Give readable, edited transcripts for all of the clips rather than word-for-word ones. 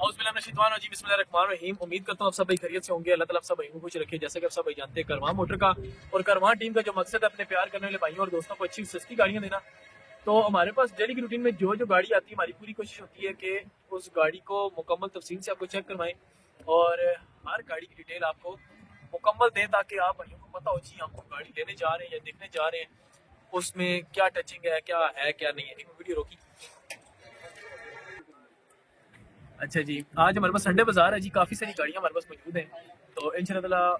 बिस्मिल्लाहिर्रहमानिर्रहीम। उम्मीद करता हूँ आप सब भाई खैरियत से होंगे। अल्लाह ताला आप सब भाई को खुश रखे। जैसे कि आप सब भाई जानते हैं कारवां मोटर का और कारवां टीम का जो मकसद है अपने प्यार करने वाले भाइयों और दोस्तों को अच्छी सस्ती गाड़ियाँ देना। तो हमारे पास डेली की रूटीन में जो जो गाड़ी आती है हमारी पूरी कोशिश होती है कि उस गाड़ी को मुकम्मल तफसील से आपको चेक करवाएं और हर गाड़ी की डिटेल आपको मुकम्मल दें ताकि आप भाइयों को पता हो जी हमको गाड़ी लेने जा रहे हैं या देखने जा रहे हैं उसमें क्या टचिंग है क्या नहीं है। एक वीडियो रोकी। अच्छा जी, आज हमारे पास संडे बाजार है जी, काफ़ी सारी गाड़ियाँ हमारे पास मौजूद हैं। तो इंशाल्लाह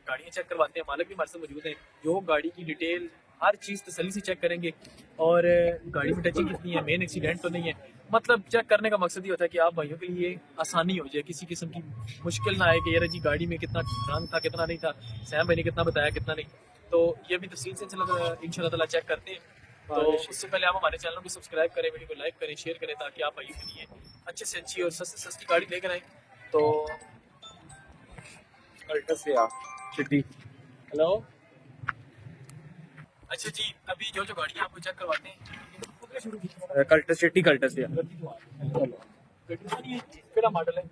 गाड़ियाँ चेक करवाते हैं। मालिक भी हमारे साथ मौजूद हैं जो गाड़ी की डिटेल हर चीज़ तसल्ली से चेक करेंगे और गाड़ी में टचिंग कितनी है, मेन एक्सीडेंट तो नहीं है। मतलब चेक करने का मकसद ये होता है कि आप भाइयों के लिए आसानी हो जाए, किसी किस्म की मुश्किल ना आए कि यार जी गाड़ी में कितना रंग था कितना नहीं था, सैम भाई ने कितना बताया कितना नहीं। तो ये भी तफसील से इंशाल्लाह चेक करते हैं। तो उससे पहले आप हमारे चैनल को सब्सक्राइब करें, वीडियो को लाइक करें, शेयर करें ताकि आप भाइयों के लिए अच्छे से अच्छी और सस्ती सस्ती गाड़ी लेकर आए। तो चिट्ठी हेलो। अच्छा जी, अभी जो जो गाड़ियाँ आपको चेक करवाते हैं कल्टस चिट्टी कल्टस या मॉडल है।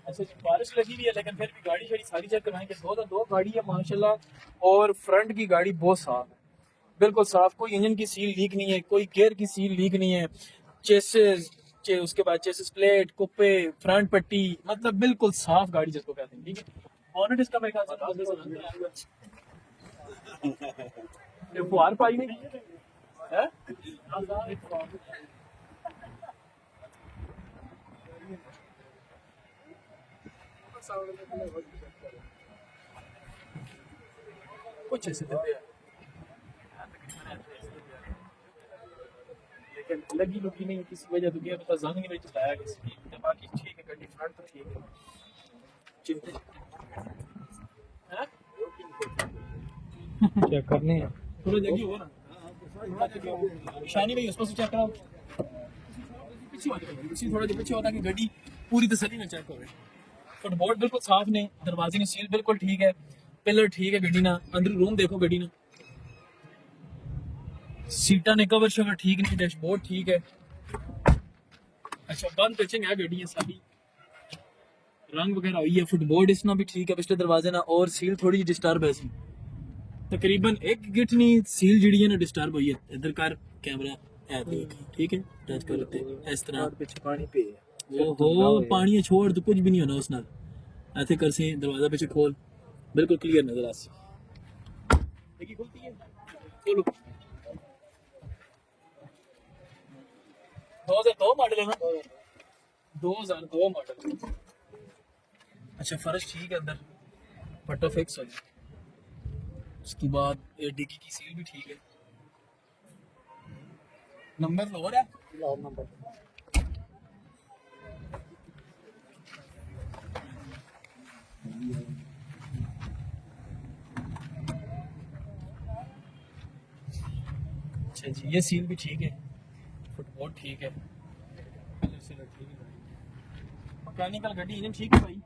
अच्छा जी, बारिश लगी हुई है लेकिन फिर भी गाड़ी शाड़ी सारी चेक करवाएंगे। 2002 गाड़ी है माशाल्लाह और फ्रंट की गाड़ी बहुत साफ है, बिल्कुल साफ। कोई इंजन की सील लीक नहीं है, कोई गियर की सील लीक नहीं है। उसके बाद चेसिस प्लेट, कुप्पे, फ्रंट पट्टी, मतलब बिल्कुल साफ गाड़ी जिसको कहते हैं। ठीक है, बॉनेट इसका मेरे ख्याल से फुहार पाई नहीं है। कुछ ऐसे देते हैं लेकिन लगी लुकी नहीं किसी वजह तो क्या पता जंग नहीं चलाया किसी की। बाकी ठीक है, गाड़ी फ्रंट तो ठीक है। चिंता चेक करने हैं थोड़ा जगह हो ना, शानी भाई उसको से चेक कराओ। पीछे थोड़ा जो पीछे होता कि गाड़ी पूरी तसल्ली में चेक हो। फुटबोर्ड बिल्कुल साफ ने, दरवाजे की सील बिल्कुल ठीक है, पिलर ठीक है गड्डी ना, अंदर रूम देखो गड्डी ना, सीटा ने कवर शवर ठीक नहीं, डैशबोर्ड ठीक है। अच्छा, बंद टचिंग है गड्डी सारी, रंग वगैरह हुई है। फुटबोर्ड इसना भी ठीक है पिछले दरवाजे ना, और सील थोड़ी डिस्टर्ब है सी, तकरीबन एक गिटनी सील जिड़ी है ना डिस्टर्ब हुई है। इधर कर कैमरा है देख, ठीक है, टच करते इस तरह पीछे पानी पे ओहो पानी छोड़ तो कुछ भी नहीं होना उस नाल। ऐसे कर से दरवाजा पीछे खोल, बिल्कुल क्लियर नजर आ सी। देखिए खुलती है, चलो 2002 मॉडल है ना, 2002 मॉडल। अच्छा, फर्श ठीक है, अंदर पट्टा फिक्स हो गया। उसके बाद डिग्गी की सील भी ठीक है। नंबर लोअर है, नंबर अच्छा जी, ये सील भी ठीक है, फुटबोर्ड ठीक है, मैकेनिकल गाड़ी इंजन ठीक है भाई।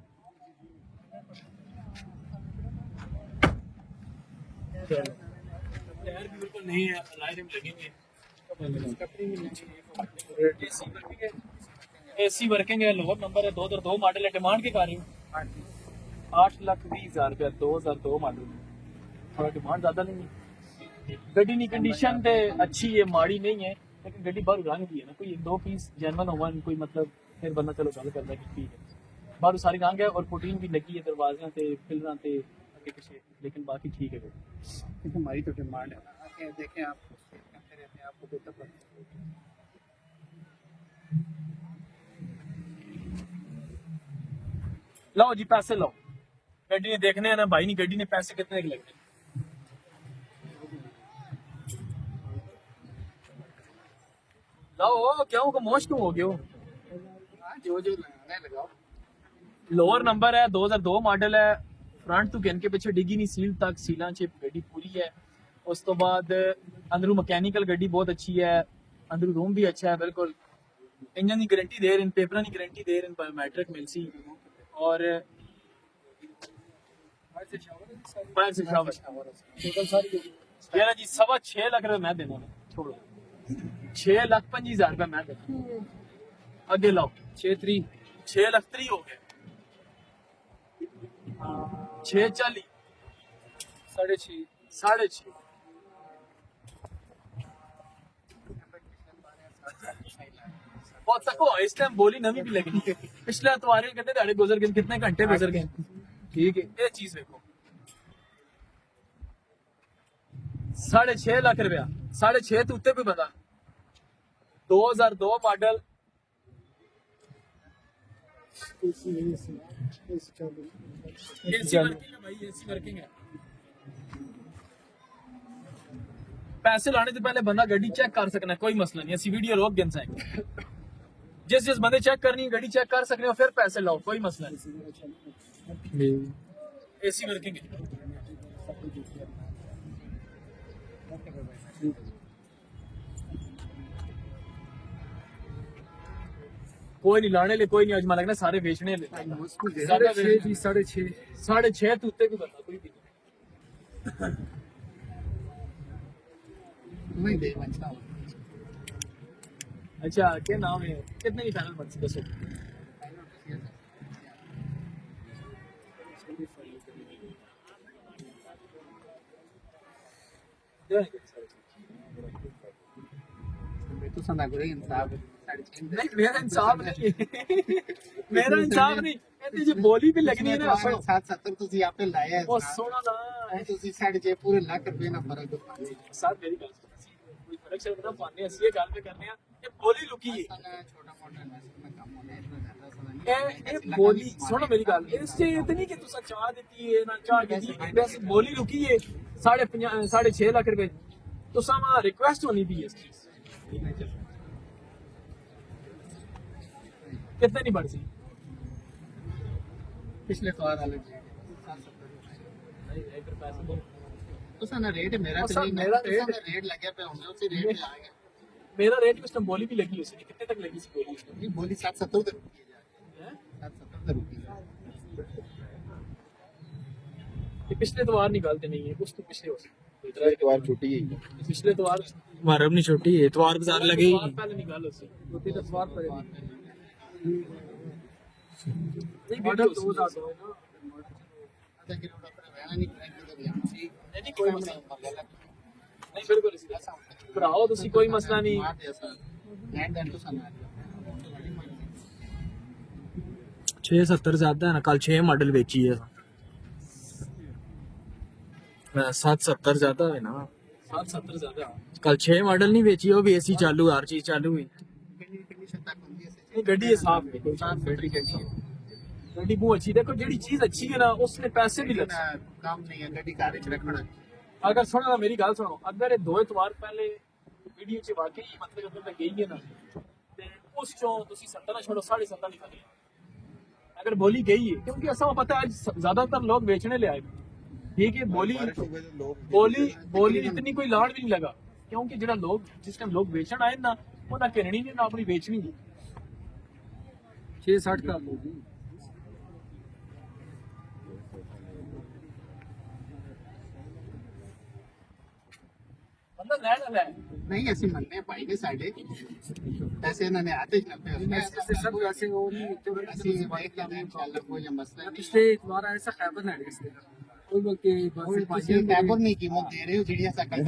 टायर भी बिल्कुल नहीं है, लाइट में लगी हुई है। एसी वर्किंग है, लोअर नंबर है, 2002 मॉडल है। डिमांड के कर रही हूँ 8,20,000 रुपया, 2002 मॉडल। थोड़ा डिमांड ज्यादा नहीं है। गड्डी की कंडीशन तो अच्छी है, माड़ी नहीं है, लेकिन गड्डी बाहर रंग की है ना, कोई एक दो पीस जेनवन ओवन कोई मतलब फिर बंदा चलो गल करता है कि ठीक है। बाहर सारी रंग है और पुटीन भी लगी है दरवाजे से पिलर से आगे पीछे, लेकिन बाकी ठीक है। हमारी तो डिमांड है, आके देखें आप करते रहते हैं, आपको बेहतर पता। लो जी पैसे लो, गड्डी ने देखने हैं ना भाई, नहीं गड्डी ने पैसे कितने के लगने। लो क्या होगा, मोश क्यों हो गया हो? जो जो लगाना है लगाओ। लोअर नंबर है, 2002 मॉडल है। फ्रंट तो गिन के पीछे डिगी नहीं, सील तक सीला चिप गड्डी पूरी है। उस तो बाद अंदरू मैकेनिकल गड्डी बहुत अच्छी है, अंदरू रूम भी अच्छा है बिल्कुल। इंजन की गारंटी दे रहे हैं, पेपर की गारंटी दे रहे हैं, बायोमेट्रिक मिल सी और फायर से शावर टोटल सारी यार जी 6.25 लाख रुपए मैं देना, छोड़ो 6,25,000 रुपए मैं देना। आगे लाओ। 6 लाख 3 हो गए 640 6.5 बहुत तको इस टाइम बोली नवी भी लगनी पिछले तुम्हारे कहते थे गुजर गए कितने घंटे गुजर गए ठीक है ये चीज देखो 6.5 लाख रुपया 6.5 तो उत्ते भी बता 2002 मॉडल एसी वर्किंग है भाई एसी वर्किंग है पैसे लाने से पहले बंदा गड्डी चेक कर सकना है कोई मसला नहीं ऐसी वीडियो रोक गिन जाएंगे जिस बंदे चेक करनी है गड्डी चेक कर सकने हो फिर पैसे लाओ कोई मसला नहीं एसी वर्किंग है कोई नहीं लाने ले कोई नहीं अजमा लगना सारे बेचने ले 6.5 तो उत्ते भी बता कोई भी नहीं दे बचता अच्छा क्या नाम है कितने की फाइनल बन सकते तो संदा करे इंसाफ नहीं मेरा इंसाफ नहीं मेरा इंसाफ नहीं ਇਹਦੀ ਜੀ ਬੋਲੀ ਵੀ ਲੱਗਣੀ ਹੈ ਨਾ 770 ਤੁਸੀਂ ਆਪੇ ਲਾਇਆ ਉਹ ਸੋਹਣਾ ਦਾ ਤੁਸੀਂ ਸਾਡੇ ਜੇ ਪੂਰੇ ਲੱਖ ਰੁਪਏ ਨਾਲ ਫਰਕ ਦਿਖਾਉਂਦੇ ਸਾਥ ਮੇਰੀ ਗੱਲ ਸੁਣੋ ਕੋਈ ਫਰਕ ਸ਼ਰਮ ਨਾ ਪਾਣੇ ਅਸੀਂ ਇਹ ਗੱਲ ਤੇ ਕਰਨੇ ਆ ਇਹ ਬੋਲੀ ਲੁਕੀ ਹੈ छोटा मोटा नस्ल में काम होने इतना ज्यादा ਇਹ ਬੋਲੀ ਸੁਣੋ ਮੇਰੀ ਗੱਲ ਇਸ ਤੇ ਇਤਨੀ ਕਿ ਤੁਸੀਂ ਚਾਹ ਦਿੱਤੀ ਹੈ ਨਾ ਚਾਹ ਦਿੱਤੀ ਵੈਸੇ ਬੋਲੀ ਲੁਕੀ ਹੈ 6.5 ਲੱਖ ਰੁਪਏ ਤੁਸੀਂ ਮਾ ਰਿਕੁਐਸਟ ਹੋਣੀ ਵੀ ਹੈ ਇਸ ਚੀਜ਼ कितने नहीं बढ़ सी पिछले कार वाले तो सर रेट मेरा तो नहीं मेरा रेट लगे पे होंगे उसी रेट पे आएगा मेरा रेट भी उसमें बोली भी लगी उसे कितने तक लगी सी बोली नहीं बोली 770 तक रुकी है 770 तक रुकी ये पिछले तो निकालते नहीं है कुछ तो पिछले हो इतवार छुट्टी है पिछले तो हमारा नहीं छोटी है इतवार बाजार लगे पहले निकालो उसे दो इतवार पर नहीं मॉडल वीडियो 2002 है ना आधा किलो का रहना नहीं नहीं कोई मसला नहीं बिल्कुल इसी तरह भराओ तुसी कोई मसला नहीं लैंड एंड तो सना 670 ज्यादा है ना कल 6 मॉडल बेची है 770 ज्यादा है ना 770 ज्यादा कल 6 मॉडल नहीं बेची वो भी एसी चालू हर चीज चालू हुई नहीं गड्डी है साफ है कोई साफ बैटरी गड्डी है गड्डी बहुत अच्छी देखो जेडी चीज अच्छी है ना उसने पैसे भी लगे काम नहीं है गड्डी कार च रखना अगर सुनो ना मेरी गल सुनो अगर ये 2 इतवार पहले वीडियो च वाकई मतलब अगर मैं गई है ना ते उस चो तुसी 70 ना छोड़ो 7.5 निकाले अगर बोली गई है क्योंकि ऐसा पता है ज्यादातर लोग बेचने ले आए ठीक है बोली इतनी कोई लाड़ भी नहीं लगा क्योंकि जेड़ा लोग जिस टाइम लोग बेचन आए ना उन्हें कहनी नहीं ना अपनी बेचनी 660 का बंदा लैंड है नहीं ऐसे मनने भाई ने साडे ऐसे इन्होंने आते ही लगते ऐसे सब ऐसे वो नहीं ऐसे भाई का इंशाल्लाह कोई मसला नहीं पिछले इतवार ऐसा खैबर ना इसने कोई बोल के बस ये टैबर नहीं कीमत दे रहे हो चिड़िया सा कर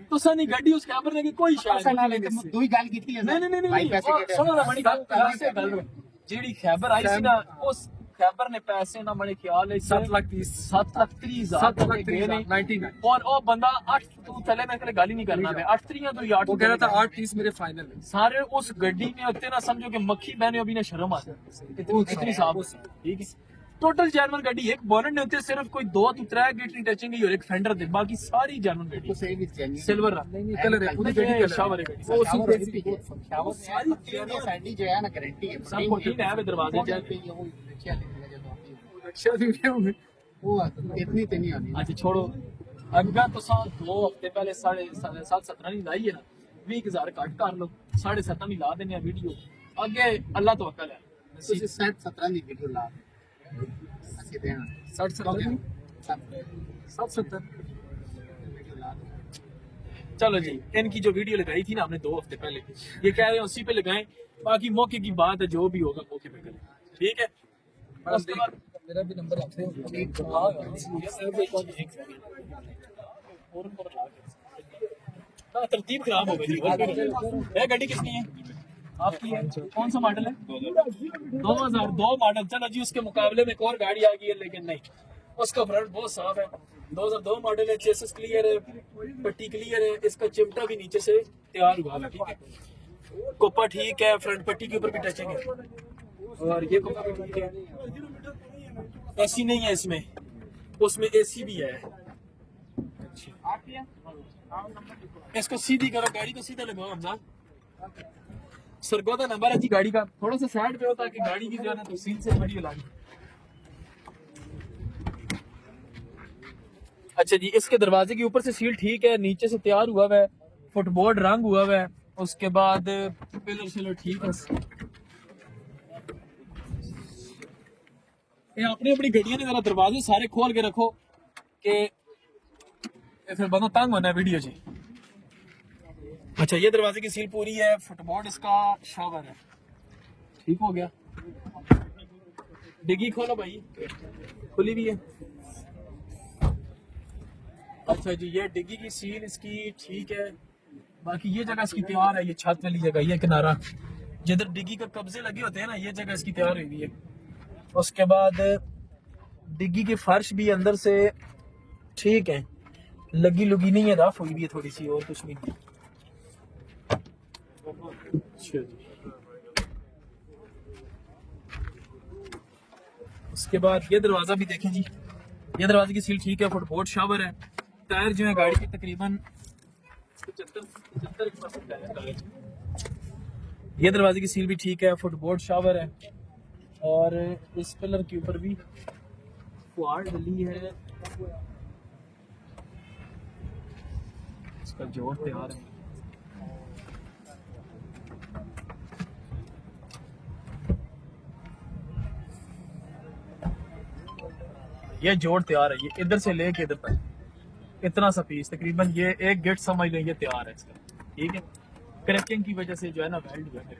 तुसा नहीं गड्डी उस कैबर ने कोई शायद दो ही गाल कीती है नहीं भाई पैसे सुनो ना बड़ी गल जेडी खैबर आई सी ना उस खैबर ने पैसे ना बड़े ख्याल है 7,30,000 और वो बंदा 8 तू चले मैं तेरे गाली नहीं करना मैं 8 3 तो 8 वो कह रहा था 8:30 मेरे फाइनल में सारे उस गड्डी में होते ना समझो कि मक्खी बहने अभी ना शर्म आ इतनी साफ ठीक है टोटल जर्मन गाड़ी एक बोनट ने होते सिर्फ कोई 2 तो 3 गेट नहीं टचिंग है और एक फेंडर दे बाकी सारी जर्मन गाड़ी तो सही भी चाहिए सिल्वर नहीं कलर है पूरी गाड़ी गाड़ी शावर है गाड़ी वो सारी साडी जो है ना गारंटी है सब को तीन है दरवाजे वो इतनी तो नहीं आनी अच्छा छोड़ो अगर तो 2 हफ्ते पहले 7.5 नहीं लाई है ना 20,000 कट कर लो 7.5 नहीं ला देने वीडियो आगे अल्लाह तो अकल है ਤੁਸੀਂ 17 ਦੀ ਵੀਡੀਓ ਲਾ ਅਸੀਂ ਦੇਣਾ 60 70 770 770 ਵੀਡੀਓ ਲਾ चलो जी, इनकी जो वीडियो लगाई थी ना हमने 2 हफ्ते पहले, ये कह रहे हैं उसी पे लगाएं, बाकी मौके की बात है, जो भी होगा मौके पे करें, ठीक है। उसके बाद मेरा भी नंबर आपसे तरतीब खराब हो गई जी। है गाड़ी किसकी है? आपकी है। कौन सा मॉडल है? 2002 मॉडल। चलो जी, उसके मुकाबले में एक और गाड़ी आ गई है, लेकिन नहीं, उसका फ्रंट बहुत साफ है। 2002 मॉडल है, चेसिस क्लियर है, पट्टी क्लियर है, इसका चिमटा भी नीचे से तैयार हुआ है, ठीक है। कोपा ठीक है, फ्रंट पट्टी के ऊपर भी टचिंग है, और ये कोपा भी ठीक है। एसी नहीं है इसमें, उसमें एसी भी है। इसको सीधी करो, गाड़ी को सीधा लगाओ हमजा। सरगोदा नंबर है जी गाड़ी का, थोड़ा सा साइड पे हो ताकि गाड़ी की जो है ना तफसील से वीडियो लानी। अच्छा जी, इसके दरवाजे के ऊपर से सील ठीक है, नीचे से तैयार हुआ है, फुटबोर्ड रंग हुआ है, उसके बाद पिलर शिलर ठीक है। ये अपनी अपनी गड्डियां ने जरा दरवाजे सारे खोल के रखो कि फिर बंदा तंग होना है वीडियो जी। अच्छा, ये दरवाजे की सील पूरी है, फुटबोर्ड इसका शावर है, ठीक हो गया। डिग्गी खोलो भाई, खुली भी है। अच्छा जी, ये डिग्गी की सील इसकी ठीक है, बाकी ये जगह इसकी तैयार है, ये छत वाली जगह, ये किनारा जिधर डिग्गी का कब्जे लगे होते हैं ना, ये जगह इसकी तैयार हुई है। उसके बाद डिग्गी की फर्श भी अंदर से ठीक है, लगी लुगी नहीं है, रफ हुई भी है थोड़ी सी, और कुछ नहीं। अच्छा जी, उसके बाद ये दरवाजा भी देखें जी, ये दरवाजे की सील ठीक है, फुटबोर्ड शावर है, टायर जो है गाड़ी के तकरीबन 75% टायर। ये दरवाजे की सील भी ठीक है, फुटबोर्ड शावर है, और इस पिलर के ऊपर भी फुआर डली है, इसका जोड़ तैयार है। ये जोड़ तैयार है, ये इधर से लेके इधर तक इतना सा पीस तकरीबन ये एक गेट समझ लें, ये तैयार है इसका, ठीक है। क्रैकिंग की वजह से जो है ना वेल्ड हुआ है।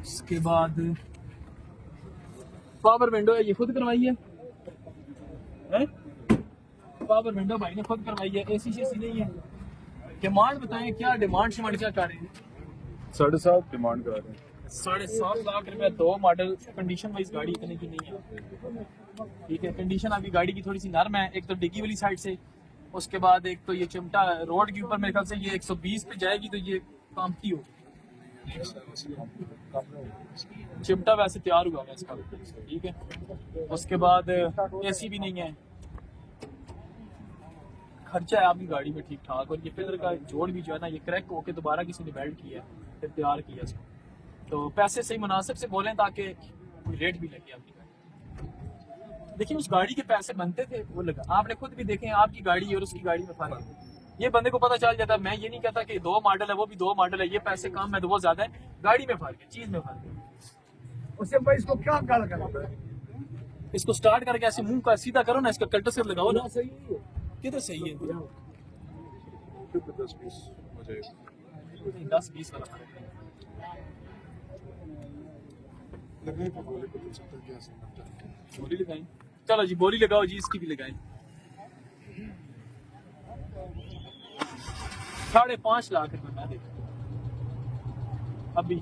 उसके बाद पावर विंडो है, ये खुद करवाई है, पावर विंडो भाई ने खुद करवाई है, एसी शेसी नहीं है। डिमांड बताएं, क्या डिमांड शिमांड क्या कर रहे हैं? 7.5 डिमांड कर रहे हैं। 7.5 लाख रुपए, 2 मॉडल, कंडीशन वाइज गाड़ी इतने की नहीं है, ठीक है। कंडीशन अभी गाड़ी की थोड़ी सी नरम है, एक तो डिग्गी वाली साइड से, उसके बाद एक तो ये चिमटा रोड के ऊपर मेरे ख्याल से ये 120 पे जाएगी तो ये काम की होगी। चिमटा वैसे तैयार हुआ है इसका, ठीक है। उसके बाद एसी भी नहीं है, खर्चा है आपकी गाड़ी में ठीक ठाक, और ये पिलर का जोड़ भी जो है ना ये क्रैक होके दोबारा किसी ने वेल्ड किया है, फिर तैयार किया इसको। तो पैसे सही मुनासिब से बोलें ताकि रेट भी लगे आपकी गाड़ी। देखिए, उस गाड़ी के पैसे बनते थे वो लगा, आपने खुद भी देखे, आपकी गाड़ी और उसकी गाड़ी में फर्क है। ये बंदे को पता चल जाता है। मैं ये नहीं कहता कि 2 मॉडल है वो भी 2 मॉडल है, ये पैसे कम है तो वो ज्यादा है, गाड़ी में फर्क है, चीज में फर्क है। उससे भाई इसको क्या गाल करना है? इसको स्टार्ट करके ऐसे मुंह का सीधा करो ना, इसका कटर से लगाओ ना, सही है। किधर सही है? 10-20 हो जाएगा। 10-20 वाला फर्क है। लगने को बोले को 70-80 मिनट। बोली लगाई, चलो जी बोली लगाओ जी, इसकी भी लगाई। 5.5 लाख रुपए मैं देखा अभी।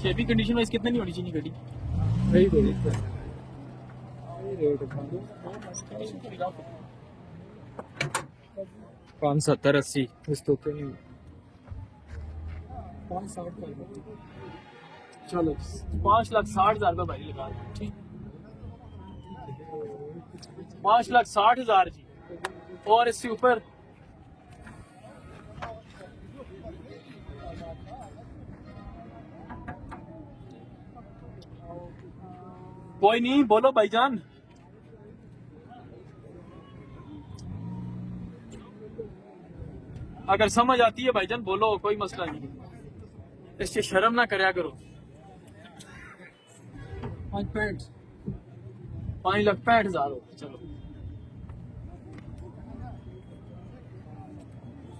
शेबी कंडीशन वाइज कितने नहीं होनी चाहिए गाड़ी? वही तो रेट है। 570-80 इस तो क्या नहीं 5-60 का चलो 5,60,000 रुपए भाई लगा दो, ठीक। 5,60,000 जी, और इससे ऊपर कोई नहीं, बोलो भाईजान। अगर समझ आती है भाईजान बोलो, कोई मसला नहीं। इससे शर्म ना करया करो। 5,65,000 हो, चलो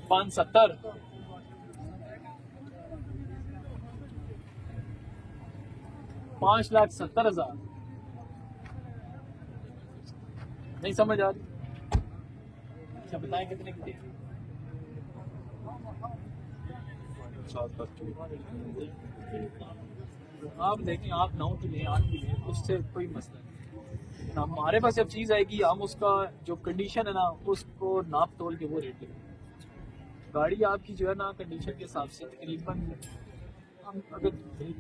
5,70,000 5,70,000 नहीं समझ आ रही। अच्छा बताएं कितने की दे। 7 लाख की। आप देखें, आप 9 की लें 8 की लें, उससे कोई मसला नहीं। हमारे पास जब चीज़ आएगी हम उसका जो कंडीशन है ना उसको नाप तोल के वो रेट देंगे। गाड़ी आपकी जो है ना कंडीशन के हिसाब से तकरीबन हम अगर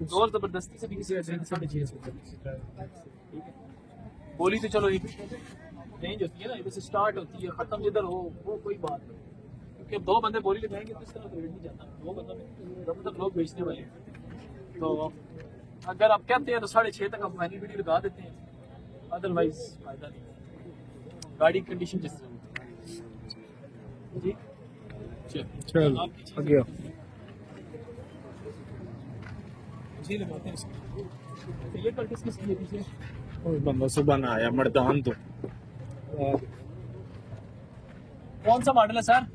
जोर ज़बरदस्ती से भी किसी रेंज से चाहिए ठीक है। बोली तो चलो एक रेंज होती है ना, इधर से स्टार्ट होती है, ख़त्म जिधर हो वो कोई बात नहीं, क्योंकि अब 2 बंदे बोली लगाएंगे तो इस तरह तो रेट नहीं जाता। 2 बंदों में ज़्यादातर लोग बेचने वाले हैं, तो अगर आप कहते हैं तो 6.5 तक हम वैलिडिटी लगा देते हैं, अदरवाइज फायदा नहीं। गाड़ी कंडीशन जिस तरह जी चल आपकी चीज़ आगे जी लगाते हैं इसको। तो ये कल किसकी सही है पीछे? बंदा सुबह ना आया मर्दान तो कौन सा मॉडल है सर?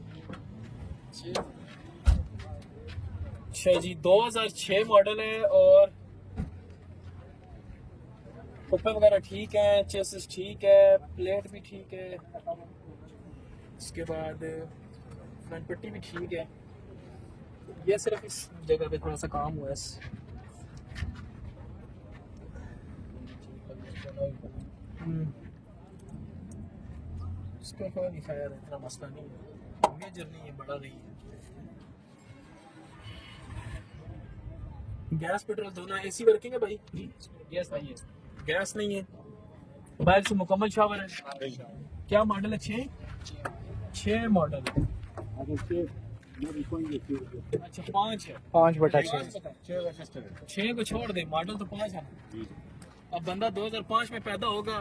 अच्छा जी 2006 मॉडल है और कुप्पे वगैरह ठीक है, चेसिस ठीक है, प्लेट भी ठीक है, उसके बाद फ्रंट पट्टी भी ठीक है। ये सिर्फ इस जगह पे थोड़ा सा काम हुआ है। उसका कोई नहीं खैर, इतना मसला नहीं है, मेजर नहीं है, बड़ा नहीं है। गैस पेट्रोल दोनों एसी वर्किंग है भाई? गैस नहीं है, गैस नहीं है। मोबाइल से मुकम्मल शावर है। क्या मॉडल है? 6 मॉडल है। अच्छा 5 है। 5/6 6 को छोड़ दे, मॉडल तो 5 है। अब बंदा 2005 में पैदा होगा,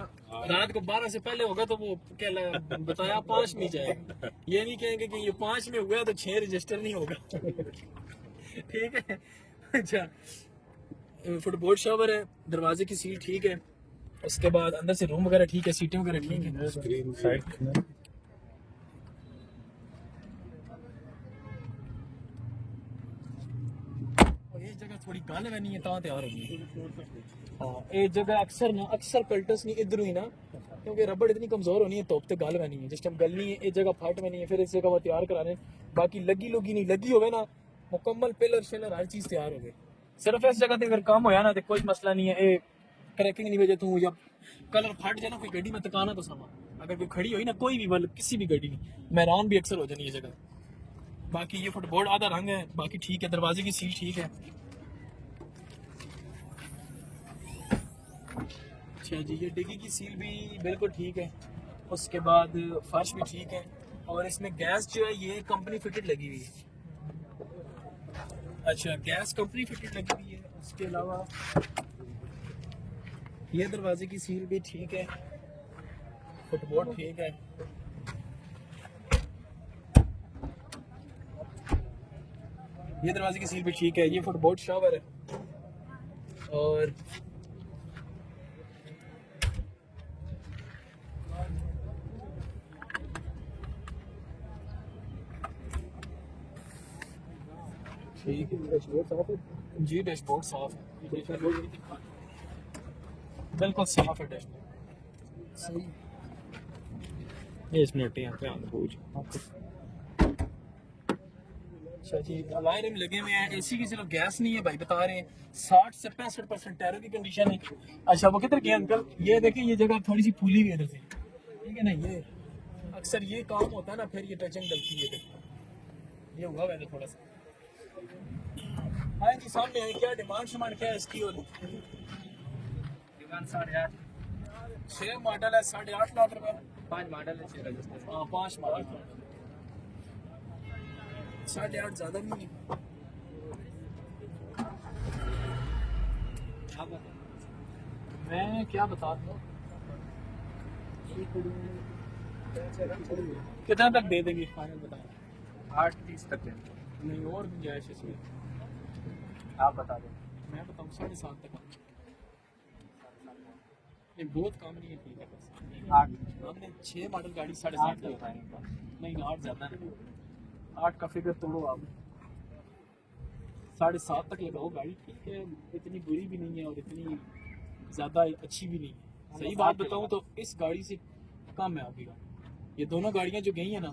रात को 12 से पहले होगा तो वो क्या बताया 5 नहीं जाएगा। ये नहीं कहेंगे कि ये 5 में हुआ तो 6 रजिस्टर नहीं होगा। ठीक है। अच्छा फुटबोर्ड शावर है, दरवाजे की सीट ठीक है, उसके बाद अंदर से रूम वगैरह ठीक है, सीटें वगैरह ठीक है। स्क्रीन साइड और ये जगह थोड़ी गल नहीं है तां तैयार होगी। हाँ ये जगह अक्सर पलटस नहीं इधर ही ना, क्योंकि रबड़ इतनी कमजोर होनी है तो गल नहीं है, जिस टाइम गलनी है ये जगह फट में नहीं है, फिर इस जगह वो तैयार कराने। बाकी लगी नहीं लगी होवे ना, मुकम्मल पिलर शिलर हर चीज तैयार हो गई। सिर्फ इस जगह पे अगर काम होया ना तो कोई मसला नहीं है। ये क्रैकिंग नहीं वजह तू या कलर फट जाए ना कोई गड्डी में तकाना तो समा, अगर कोई खड़ी हुई ना कोई भी मतलब किसी भी गड्डी में मैरान भी अक्सर हो जानी है जगह। बाकी ये फुटबोर्ड आधा रंग है, बाकी ठीक है, दरवाजे की सील ठीक है। अच्छा जी ये डिग्गी की सील भी बिल्कुल ठीक है, उसके बाद फर्श भी ठीक है, और इसमें गैस जो है ये कंपनी फिटेड लगी हुई है। अच्छा गैस कंपनी फिटेड लगी हुई है। उसके अलावा ये दरवाजे की सील भी ठीक है, फुटबोर्ड ठीक है। ये दरवाजे की सील भी ठीक है, ये फुटबोर्ड शावर है। और ठीक है जी डैशबोर्ड साफ है, बिल्कुल साफ है डैशबोर्ड सही। ये इसमें टियां ध्यान पूछ अच्छा जी अलाइ रिम लगे हुए हैं, एसी की सिर्फ गैस नहीं है भाई, बता रहे हैं 60 से 65% टायरों की कंडीशन है। अच्छा वो किधर गया अंकल? ये देखिए ये जगह थोड़ी सी फूली हुई है इधर से, ठीक है ना, ये अक्सर ये काम होता है ना, फिर ये टचिंग डलती है, ये हुआ वैसे थोड़ा सा। हाँ जी सामने है, क्या डिमांड क्या है इसकी? और डिमांड 8.5, 6 मॉडल है, 8.5 लाख रुपए। 5 मॉडल है, 6 रजिस्टर। हाँ 5 मॉडल, 8.5 ज्यादा नहीं है। मैं क्या बता दूँ, कितना तक दे देंगे फाइनल बताएं? 8:30 तक नहीं और गुंजाइश इसमें? आप बता दो। मैं बताऊँ 7.5 तक ये बहुत कम नहीं है, ठीक है बस। 8 हमने 6 मॉडल गाड़ी 7.5 8 लगाई। नहीं 8 ज़्यादा नहीं, 8 का फिगर तोड़ो आप, 7.5 तक लगाओ गाड़ी, ठीक है। इतनी बुरी भी नहीं है और इतनी ज़्यादा अच्छी भी नहीं है। सही बात बताऊँ तो इस गाड़ी से कम है आपकी गाड़ी। ये दोनों गाड़ियाँ जो गई हैं ना,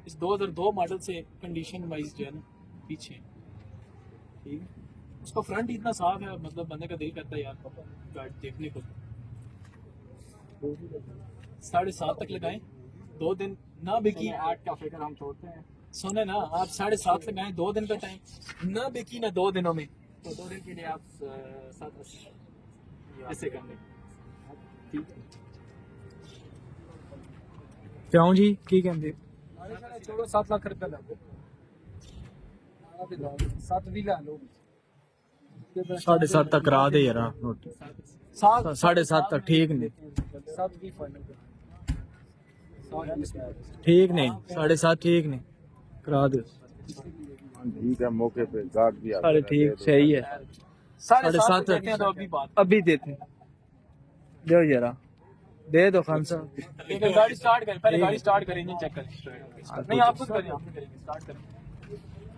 इस 2002 मॉडल से कंडीशन वाइज जो है ना पीछे, ठीक है। उसका फ्रंट इतना साफ है, मतलब बंदे का दिल करता है यार गाड़ी देखने को। 7.5 तक लगाएं, 2 दिन ना बिकी। 8 का फिगर हम छोड़ते हैं। सुने ना, आप 7.5 लगाएं, 2 दिन का टाइम ना बिकी ना 2 दिनों में, तो 2 दिन के लिए आप 780 ऐसे करने। ठीक है क्यों जी की कहते छोड़ो 7 लाख रुपया ला लो। 7 भी ला लो। 7.5 तक करा दे यार नोट 7.5 तक ठीक नहीं 7 भी फाइनल ठीक नहीं 7.5 ठीक नहीं करा दो ठीक है मौके पे गार्ड भी अरे ठीक सही है 7.5 देते हैं तो अभी बात। अभी देते दो जरा दे दो खान साहब लेकिन गाड़ी स्टार्ट करें, पहले गाड़ी स्टार्ट करें, इंजन चेक करें। नहीं आप खुद करें, आप करेंगे, स्टार्ट करें।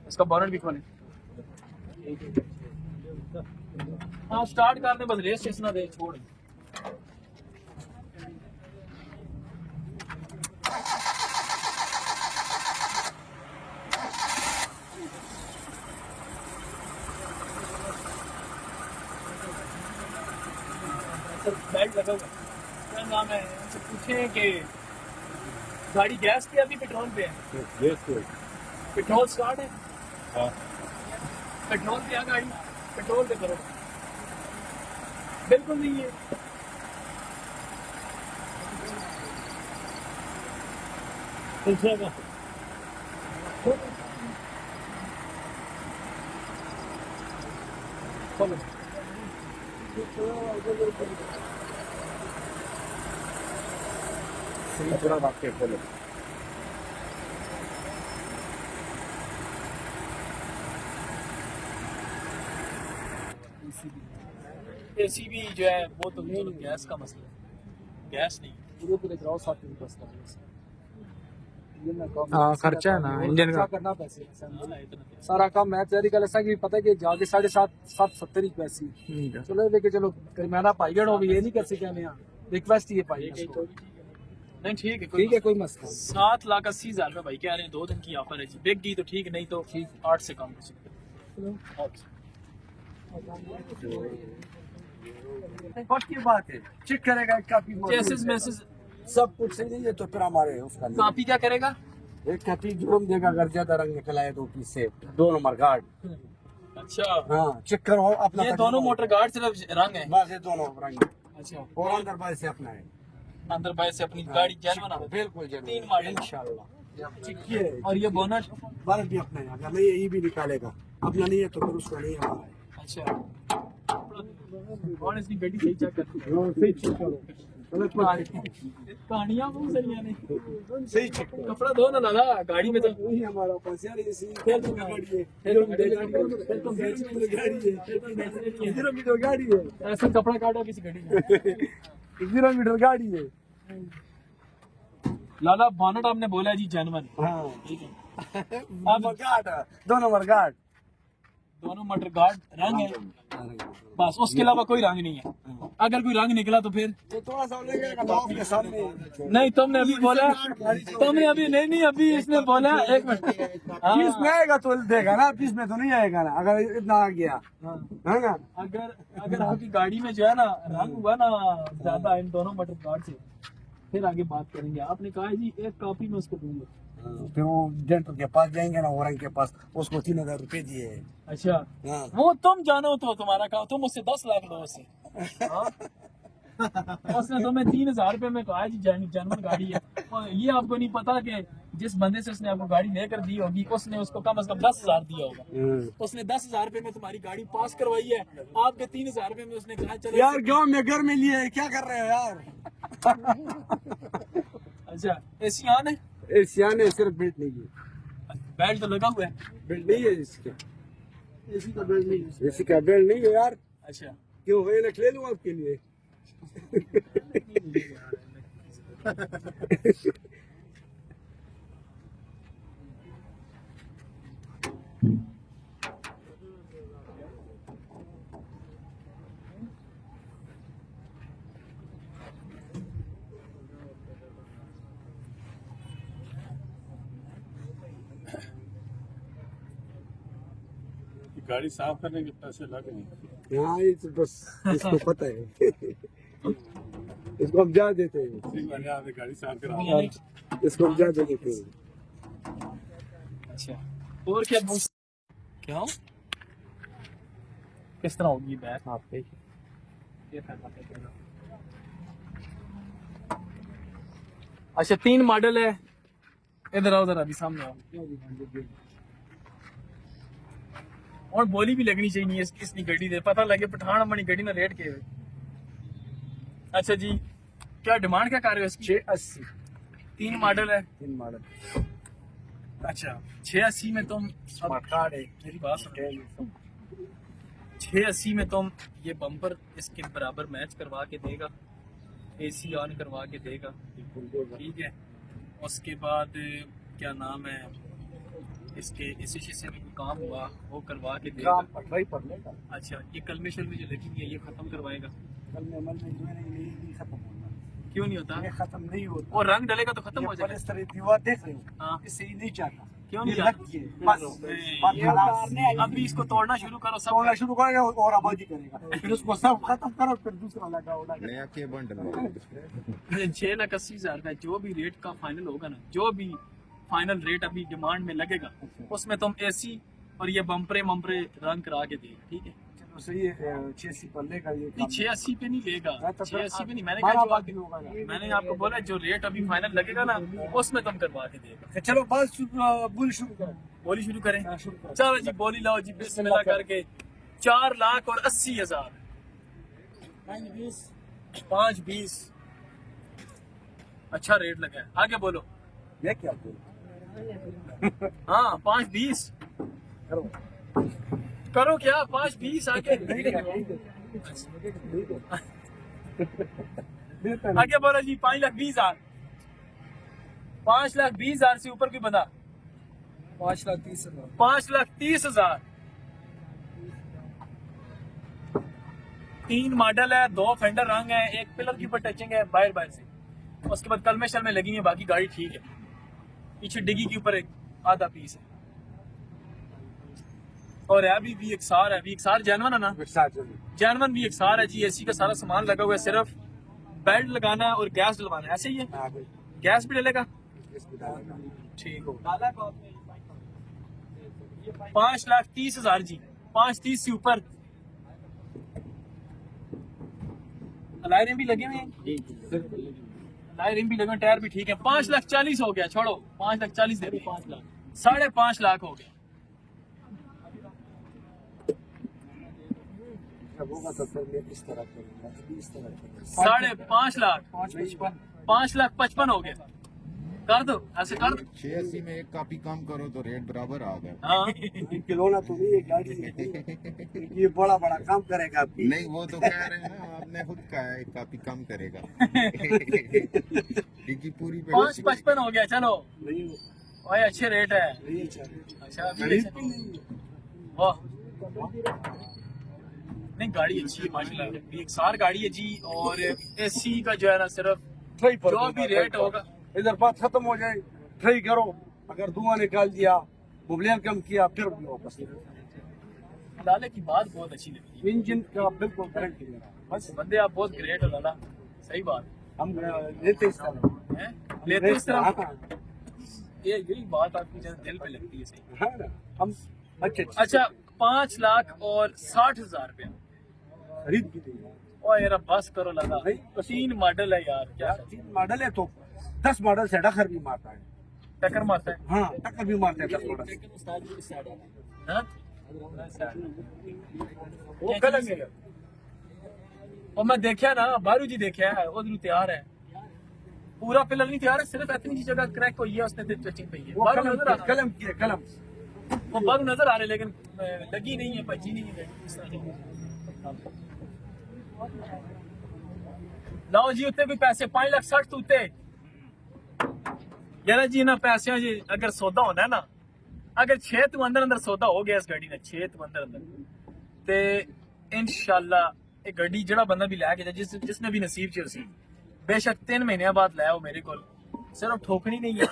इसका बॉनेट भी खोलें। हाँ स्टार्ट करने बस रेस स्टेशन दे छोड़। बेल्ट लगा हुआ है। क्या नाम है, उनसे पूछें कि गाड़ी गैस पे अभी पेट्रोल पे है? पेट्रोल स्टार्ट है? हाँ। पेट्रोल पे है गाड़ी, पेट्रोल पे करो। बिल्कुल नहीं है। चलो थोड़ा भाग के खोलो एसी भी जो है वो तो गैस का मसला है, गैस नहीं। पूरे पूरे कराओ 7 दिन बस हाँ खर्चा है ना इंजन का करना पैसे हाँ, इतना तो है। सारा काम मैं तेरी गल ऐसा कि पता है कि जाके 7.5 770 ही पैसे चलो लेके चलो मैंने पाई गए हो ये नहीं कर सके मैं रिक्वेस्ट ये पाई नहीं ठीक है, ठीक है कोई मसला 7,80,000 रुपये भाई कह रहे हैं, 2 दिन की ऑफर है जी। बिक गई तो ठीक, नहीं तो 8 से कम। पक्की बात है चेक करेगा काफी चेसिस मैसेज सब कुछ सही नहीं है तो फिर हमारे उसका नहीं। कापी क्या करेगा? एक कटी जुर्म देगा अगर ज्यादा रंग निकला है तो पीस से 2 नंबर गार्ड। अच्छा हाँ चेक करो अपना ये दोनों मोटर गार्ड सिर्फ रंग है? बस ये दोनों रंग अच्छा, और अंदर बाहर से अपना है अंदर बाहर से अपनी गाड़ी जैन बना। बिल्कुल जरूर 3 मॉडल इंशाल्लाह और ये बोनट। बाहर भी अपना है अगर नहीं है ये भी निकालेगा अपना नहीं है तो फिर उसका नहीं है हमारा है। अच्छा और इसकी गड्डी सही चेक कर। सही चेक करो कहानियां बहुत सारी हैं। सही चेक करो कपड़ा धो ना लाला गाड़ी में तो। वही हमारा पास यार ये फिर तुम गाड़ी है फिर तुम गाड़ी है गाड़ी है ऐसे कपड़ा काटो किसी गड्डी में। 0 मीटर गाड़ी है। लाला बोनट आपने बोला है जी जेन्युइन, हाँ ठीक है। अब गार्ड 2 नंबर गार्ड दोनों मोटर गार्ड रंग है बस, उसके अलावा कोई रंग नहीं है। अगर कोई रंग निकला तो फिर तो थोड़ा सा लगेगा तो आपके सामने नहीं। तुमने अभी बोला, तुमने अभी नहीं अभी इसने बोला 1 मिनट। हाँ, पीस में आएगा तो देगा ना पीस में तो नहीं आएगा ना अगर इतना आ गया है ना। अगर आपकी गाड़ी में जो है ना रंग हुआ ना ज्यादा इन दोनों मोटर गार्ड से, फिर आगे बात करेंगे। आपने कहा है जी 1 कॉपी में उसको दूंगा। फिर वो डेंटर के पास जाएंगे ना औरंग के पास उसको 3,000 रुपए दिए। अच्छा हाँ वो तुम जानो तो तुम्हारा काम, तुम उससे 10 लाख लो उससे। हाँ? उसने तुम्हें 3,000 रुपए में कहा जी जानवर गाड़ी है, और ये आपको नहीं पता कि जिस बंदे से उसने आपको गाड़ी लेकर दी होगी उसने उसको कम से कम 10,000 दिया होगा। उसने 10,000 रुपए में तुम्हारी गाड़ी पास करवाई है, आपके 3,000 रुपए में उसने कहा चलो यार गांव में घर में लिए क्या कर रहे हो यार। अच्छा एसी ऑन है? सियाने सिर्फ बेल्ट नहीं है बेल्ट तो लगा हुआ है। बेल्ट नहीं है इसके एसी का बेल्ट नहीं है यार। अच्छा क्यों है ना, ले लूँ आपके लिए। गाड़ी साफ करने के पैसे लगे हैं। हाँ ये तो बस इसको पता है। इसको हम जा देते हैं, गाड़ी साफ करा इसको हम जा देते हैं। अच्छा और क्या क्या हो? किस तरह होगी बैग आप पे? ये फैसला करेगा। अच्छा 3 मॉडल है। इधर आओ, जरा अभी सामने आओ। और बोली भी लगनी चाहिए इसकी गड्डी दे, पता लगे पठान अपनी गड्डी ना रेट के। अच्छा जी, क्या डिमांड क्या कर रहे हो इसकी? 680 3 मॉडल है। 3 मॉडल। अच्छा 680 में तुम स्मार्ट कार्ड है। मेरी बात सुनो, 680 में तुम ये बम्पर इसके बराबर मैच करवा के देगा, एसी ऑन करवा के देगा, ठीक है। उसके बाद क्या नाम है इसके, इसी शीशे में कोई काम हुआ वो करवा के देगा। ट्राई पर लेगा। अच्छा ये कलमे शलमे जो लगी है ये खत्म करवाएगा? कल में अमल में जो है नहीं खत्म होगा। क्यों नहीं होता? ये खत्म नहीं होता। और रंग डलेगा तो खत्म हो जाएगा। इस तरह दीवार देख रहे हो? हाँ। इससे ही नहीं चाहता। क्यों नहीं ये जाता? लग गई है। बस बात खलास। अभी इसको तोड़ना शुरू करो, सब तोड़ना शुरू करेगा और आबादी करेगा। फिर उसको सब खत्म करो, फिर दूसरा लगाओ। नया के बंडल 6,80,000 का जो भी रेट का फाइनल होगा ना, जो भी फाइनल रेट अभी डिमांड में लगेगा उसमें तुम एसी और ये बम्परे रंग करा के दे, ठीक है। चलो सही है। 680 पर लेगा ये। नहीं 680 पे नहीं लेगा, तो 680 पे नहीं। मैंने बारह कहा आबादी होगा ना। मैंने आपको बोला जो रेट अभी फाइनल लगेगा ना उसमें तुम करवा के देगा। चलो बस बोल शुरू करो। बोली शुरू करें? हाँ, शुरू करो। चलो जी बोली लाओ जी, बिस्मिल्लाह करके। 4,80,000। 5,20 अच्छा रेट लगा है। आगे बोलो। मैं क्या बोलूं? हाँ 5,20 करो। करो क्या? 5,20 आगे। आगे बोलो जी। 5,20,000। 5,20,000 से ऊपर कोई बंदा? 5,30,000। 5,30,000। 3 मॉडल है, 2 फेंडर रंग है, 1 पिलर के ऊपर टचिंग है बाहर से। उसके बाद कलमे शलमे लगी है, बाकी गाड़ी ठीक है। पीछे डिग्गी के ऊपर एक आधा पीस है और है भी एक सार है। एक सार जानवन है ना? जानवन भी एक सार है जी। एसी का सारा सामान लगा हुआ है, सिर्फ बेल्ट लगाना है और गैस डलवाना है। ऐसे ही है? गैस भी डलेगा? ठीक हो। 5,30,000 जी। 5,30 से ऊपर। अलायरिम भी लगे हुए हैं, लाइट भी लगे, टायर भी ठीक है। 5,40,000 हो गया, छोड़ो 5,40,000 दे दो। 5 लाख 5.5 लाख हो गया। तो फिर मैं इस तरह करूंगा, इस तरह करूंगा। 5.5 लाख 5,55,000 हो गया। कर दो, ऐसे कर दो। 680 में एक कापी कम करो तो रेट बराबर आ गया। हाँ खिलौना तो नहीं है, गाड़ी है। ये बड़ा बड़ा काम करेगा आपकी। नहीं वो तो कह रहे हैं ना, आपने खुद कहा है एक कापी कम करेगा। डिग्गी पूरी 5.55 हो गया। चलो नहीं भाई अच्छे रेट है। नहीं चाहिए। अच्छा अभी वाह नहीं गाड़ी अच्छी है माशाल्लाह। एक सार गाड़ी है जी। और एसी का जो है ना सिर्फ ट्राई पर जो भी रेट होगा। इधर बात खत्म हो जाए, ट्राई करो। अगर धुआं निकाल दिया, बुबलियां कम किया, फिर भी वापस। लाले की बात बहुत अच्छी लगी है। इंजन का बिल्कुल गारंटी है। बस बंदे आप बहुत ग्रेट हो लाला, सही बात हम लेते इस तरह है। लेते इस तरह हाँ, ये यही बात आपकी जरा दिल पे लगती है, सही। हाँ ना, हम अच्छे अच्छा 5,60,000 रुपया खरीद भी देंगे। और यार बस करो लाला। नहीं, 3 मॉडल है यार, क्या 3 मॉडल है तो 10 मॉडल से टक्कर भी मारता है। टक्कर मारता है? हाँ टक्कर भी मारता है 10 मॉडल से। हाँ? वो कलंग है। और मैं देखा ना बारू जी देखा है, उधर तैयार है पूरा पिलर नहीं तैयार है, सिर्फ इतनी सी जगह क्रैक हुई है, उसने टचिंग पे है। वो बारू नजर आ रहा है। कलम की है, कलम वो बाहर नजर आ रहे लेकिन लगी नहीं है, बची नहीं है गाड़ी इस तरह से। लाओ जी उत्ते भी पैसे 5,60,000 तो उत्ते यार जी ना पैसे जी अगर सौदा होना है ना, अगर 6 तो अंदर अंदर सौदा हो गया इस गाड़ी का 6 तो अंदर अंदर ते इंशाल्लाह ये गाड़ी जड़ा बंदा भी लैके जिसने भी नसीब च उसी बेशक 3 महीने बाद लै आओ मेरे को, सिर्फ ठोकनी नहीं है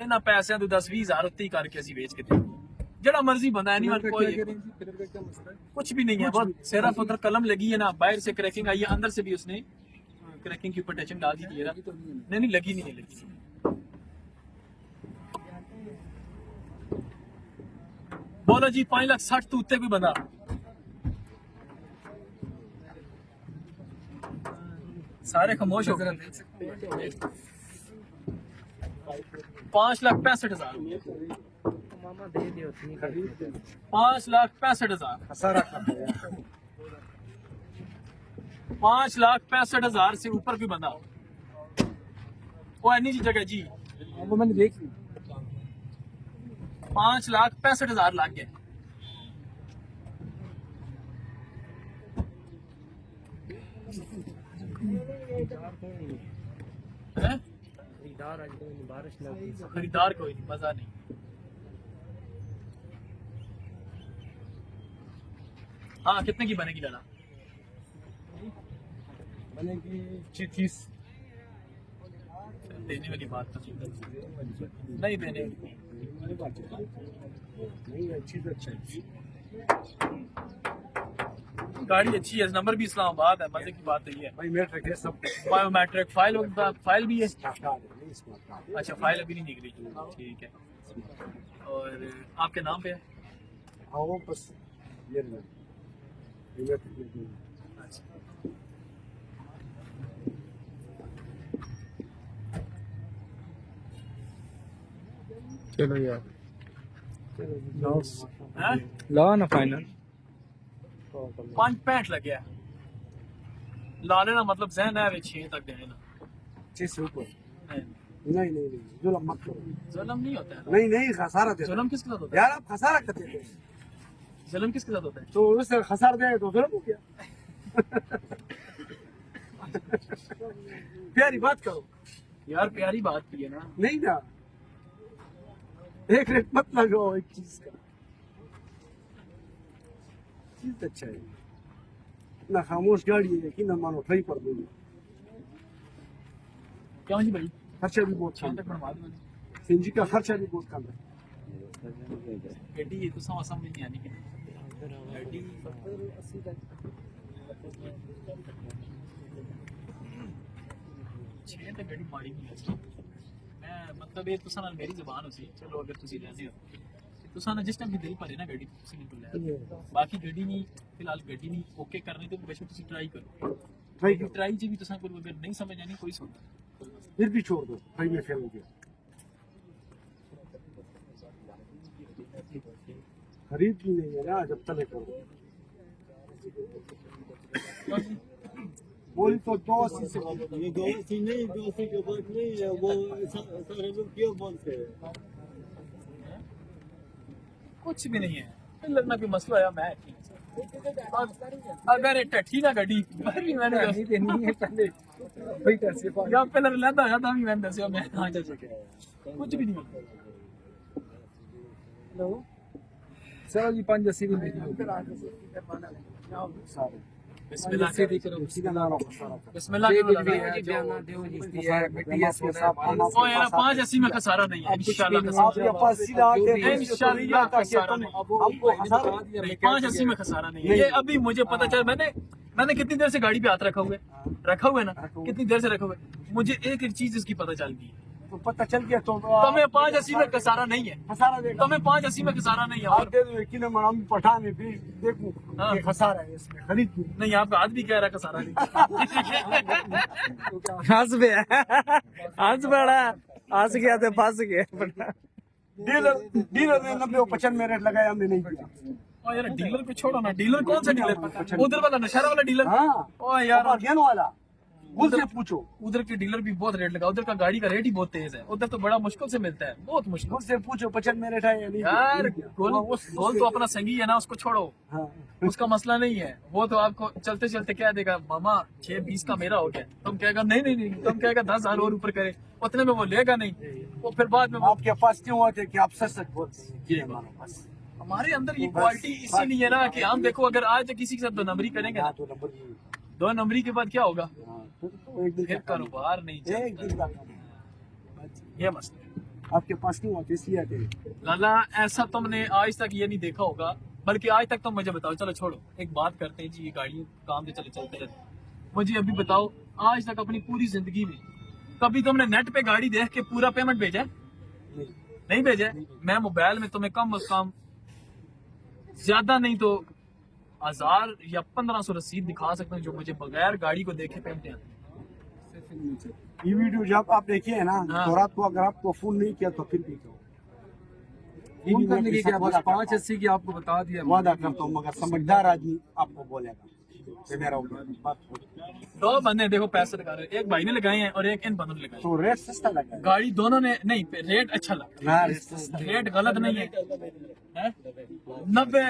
इन्होंने पैसों तो 10-20 हज़ार उत्ते ही करके असी बेच के दे जड़ा मर्जी बंदा है नहीं कोई कुछ भी नहीं है, बहुत सिर्फ उधर कलम लगी है ना, बाहर से क्रैकिंग आई है, अंदर से भी उसने क्रैकिंग की ऊपर टचिंग डाल दी थी। नहीं लगी नहीं है, लगी नहीं। बोलो जी 5,60,000 तो उत्ते कोई बंदा सारे खामोश हो गए। 5,65,000 5,65,000 5,65,000 से ऊपर भी बंदा वो है नहीं जगह जी, वो मैंने देख ली 5,65,000 लाख गए। खरीदार कोई नहीं, मजा नहीं। हाँ कितने की बनेगी लाला? बनेगी 30। देने वाली बात तो नहीं देने नहीं अच्छी तो अच्छा है। गाड़ी अच्छी है, नंबर भी इस्लामाबाद है, मजे की बात यही है। भाई मैट्रिक है सब बायोमेट्रिक फाइल भी है। अच्छा फाइल अभी नहीं निकली, ठीक है। और आपके नाम पे है? आओ बस ये ले। अच्छा चलो यार हाँ? ला ना फाइनल 5.65 लग गया ला लेना, मतलब जहन है 6 तक देने ना। 6 से ऊपर नहीं, नहीं नहीं नहीं जुल्म मत करो। जुल्म नहीं होता है। नहीं नहीं खसारा दे जुल्म किसके साथ होता है? यार आप खसारा करते थे जुल्म किसके साथ होता है? तो उससे खसार दे तो जुल्म हो गया। प्यारी बात करो यार प्यारी बात की है ना। नहीं ना, एक रेट मत लगाओ एक चीज का। चीज अच्छा है ना, खामोश गाड़ी है कि ना मानो ट्राई कर दो। क्यों जी भाई? खर्चा भी बहुत शाम कम तक बनवा दूंगा। है, सीएनजी का खर्चा भी बहुत कम है। गड्डी ये तो समझ में नहीं आनी कि गड्डी छे तो गड्डी माड़ी नहीं है। मैं मतलब ये तुसा नाल मेरी जुबान हो सी, चलो अगर तुसी लेंदे हो तुसा ना जिस टाइम भी दिल पर है ना गड्डी तुसी निकल ले। बाकी गड्डी नहीं फिलहाल गड्डी नहीं ओके करनी तो बेशक तुसी ट्राई करो। ट्राई जी भी तुसा कोई अगर नहीं समझ आनी कोई सुनता फिर भी छोड़ दो, भाई में फेल हो गया। खरीद भी नहीं है ना जब तक करो। बोली तो 280 से ये 280 नहीं, 280 के बाद नहीं है वो सारे लोग क्यों बोलते हैं? कुछ भी नहीं है, लगना कोई मसला है। मैं अगर टट्ठी ना गड्डी मैंने नहीं देनी है पहले भाई कैसे पा या पहले लेता आया था मैंने दसिया मैं हाँ चल सके कुछ भी नहीं। हेलो चलो जी 580 भी मेरी होगी सारे। बिस्मिल्लाह से दी करो, सीधा ना रहो सारा। बिस्मिल्लाह करो। ओ यार 580 में खसारा नहीं है इंशाल्लाह। आपके पास सीधा आके इंशाल्लाह खसारा नहीं, हमको हज़ार 580 में खसारा नहीं है। ये अभी मुझे पता चला, मैंने कितनी देर से गाड़ी पे हाथ रखा हुआ है ना, कितनी देर से रखा हुआ है, मुझे एक एक चीज इसकी पता चल गई। तो पता चल गया तो तुम्हें 580 में खसारा नहीं है, खसारा देगा। तुम्हें 580 में खसारा नहीं है। आप दे दो कि ना हम पठान में भी देखूं हाँ। ये खसारा है इसमें खरीद लूं। नहीं आपका हाथ भी कह रहा खसारा नहीं। हंस बे हंस बड़ा हंस गया तो फंस गया। डीलर ने 90-95 में रेट लगाया, हमने नहीं दिया। ओ यार डीलर को छोड़ो ना, डीलर कौन सा डीलर? उधर वाला नशहरा वाला डीलर। हाँ ओ यार अभियान वाला उनसे पूछो, उधर के डीलर भी बहुत रेट लगा, उधर का गाड़ी का रेट ही बहुत तेज है, उधर तो बड़ा मुश्किल से मिलता है, बहुत मुश्किल। उनसे पूछो 95 रेट है या नहीं। यार गोल उस- गोल तो अपना संगी है ना, उसको छोड़ो, हाँ। उसका मसला नहीं है। वो तो आपको चलते चलते क्या देगा, मामा 6-20 का मेरा हो गया, तुम कहेगा नहीं नहीं नहीं, तुम कहेगा 10,000 और ऊपर करे, उतने में वो लेगा नहीं, वो फिर बाद में आपके पास क्यों आते कि आप सच बोलते हैं? ये मानो बस। हमारे अंदर ये क्वालिटी इसीलिए है ना कि हम देखो अगर आज किसी के साथ 2 नंबरी करेंगे ना, हाँ, 2 नंबर की। 2 नंबरी के बाद क्या होगा, हाँ, तो एक दिन फिर का काम है। कारोबार नहीं एक चलता। दिन का काम है। ये मसला है आपके पास क्यों आते इसलिए आते हैं। लाला, ऐसा तुमने आज तक ये नहीं देखा होगा, बल्कि आज तक तुम मुझे बताओ, चलो छोड़ो, एक बात करते हैं जी, ये गाड़ियों काम से चले चलते रहते हैं। मुझे अभी बताओ, आज तक अपनी पूरी जिंदगी में कभी तुमने नेट पे गाड़ी देख के पूरा पेमेंट भेजा है? नहीं। नहीं भेजा है। मैं मोबाइल में तुम्हें कम अज कम ज्यादा नहीं तो 1000 या 1500 रसीद दिखा सकता हूँ जो मुझे बगैर गाड़ी को देखे पेमेंट आती है। ये वीडियो जब आप देखिए है ना, हाँ। तो रात को अगर आपको फोन नहीं किया तो फिर भी करो। ये फोन भी मैं करने की आपके क्या साथ बस वादा करता हूँ। 580 की आपको बता दिया। वादा करता हूँ, मगर समझदार आदमी आपको बोलेगा ये मेरा बात हो। 2 बंदे देखो पैसे लगा रहे हैं, एक भाई ने लगाए हैं और एक इन बंदों ने लगाए हैं। तो रेट सस्ता लगा है। गाड़ी दोनों ने नहीं, रेट अच्छा लगा, हाँ, रेट सस्ता। रेट गलत नहीं है, हैं? 90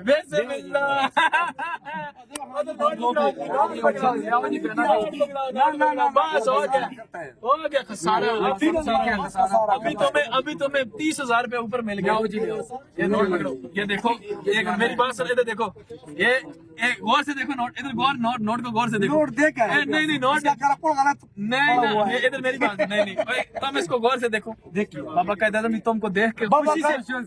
वैसे मिलना बस हो गया खसारा। अभी तुम्हें 30,000 रुपए ऊपर मिल गया। ये नोट पकड़ो, ये देखो, एक मेरी बात सुनो, इधर देखो, ये गौर से देखो नोट, इधर गौर, नोट को गौर से देखो। नोट देखा है? नहीं नहीं, नोट इसका गलत गलत नहीं ना, ये इधर मेरी बात नहीं नहीं, ओए, तुम इसको गौर से देखो। देखिए बाबा कहता था मैं तुमको देख के बाबा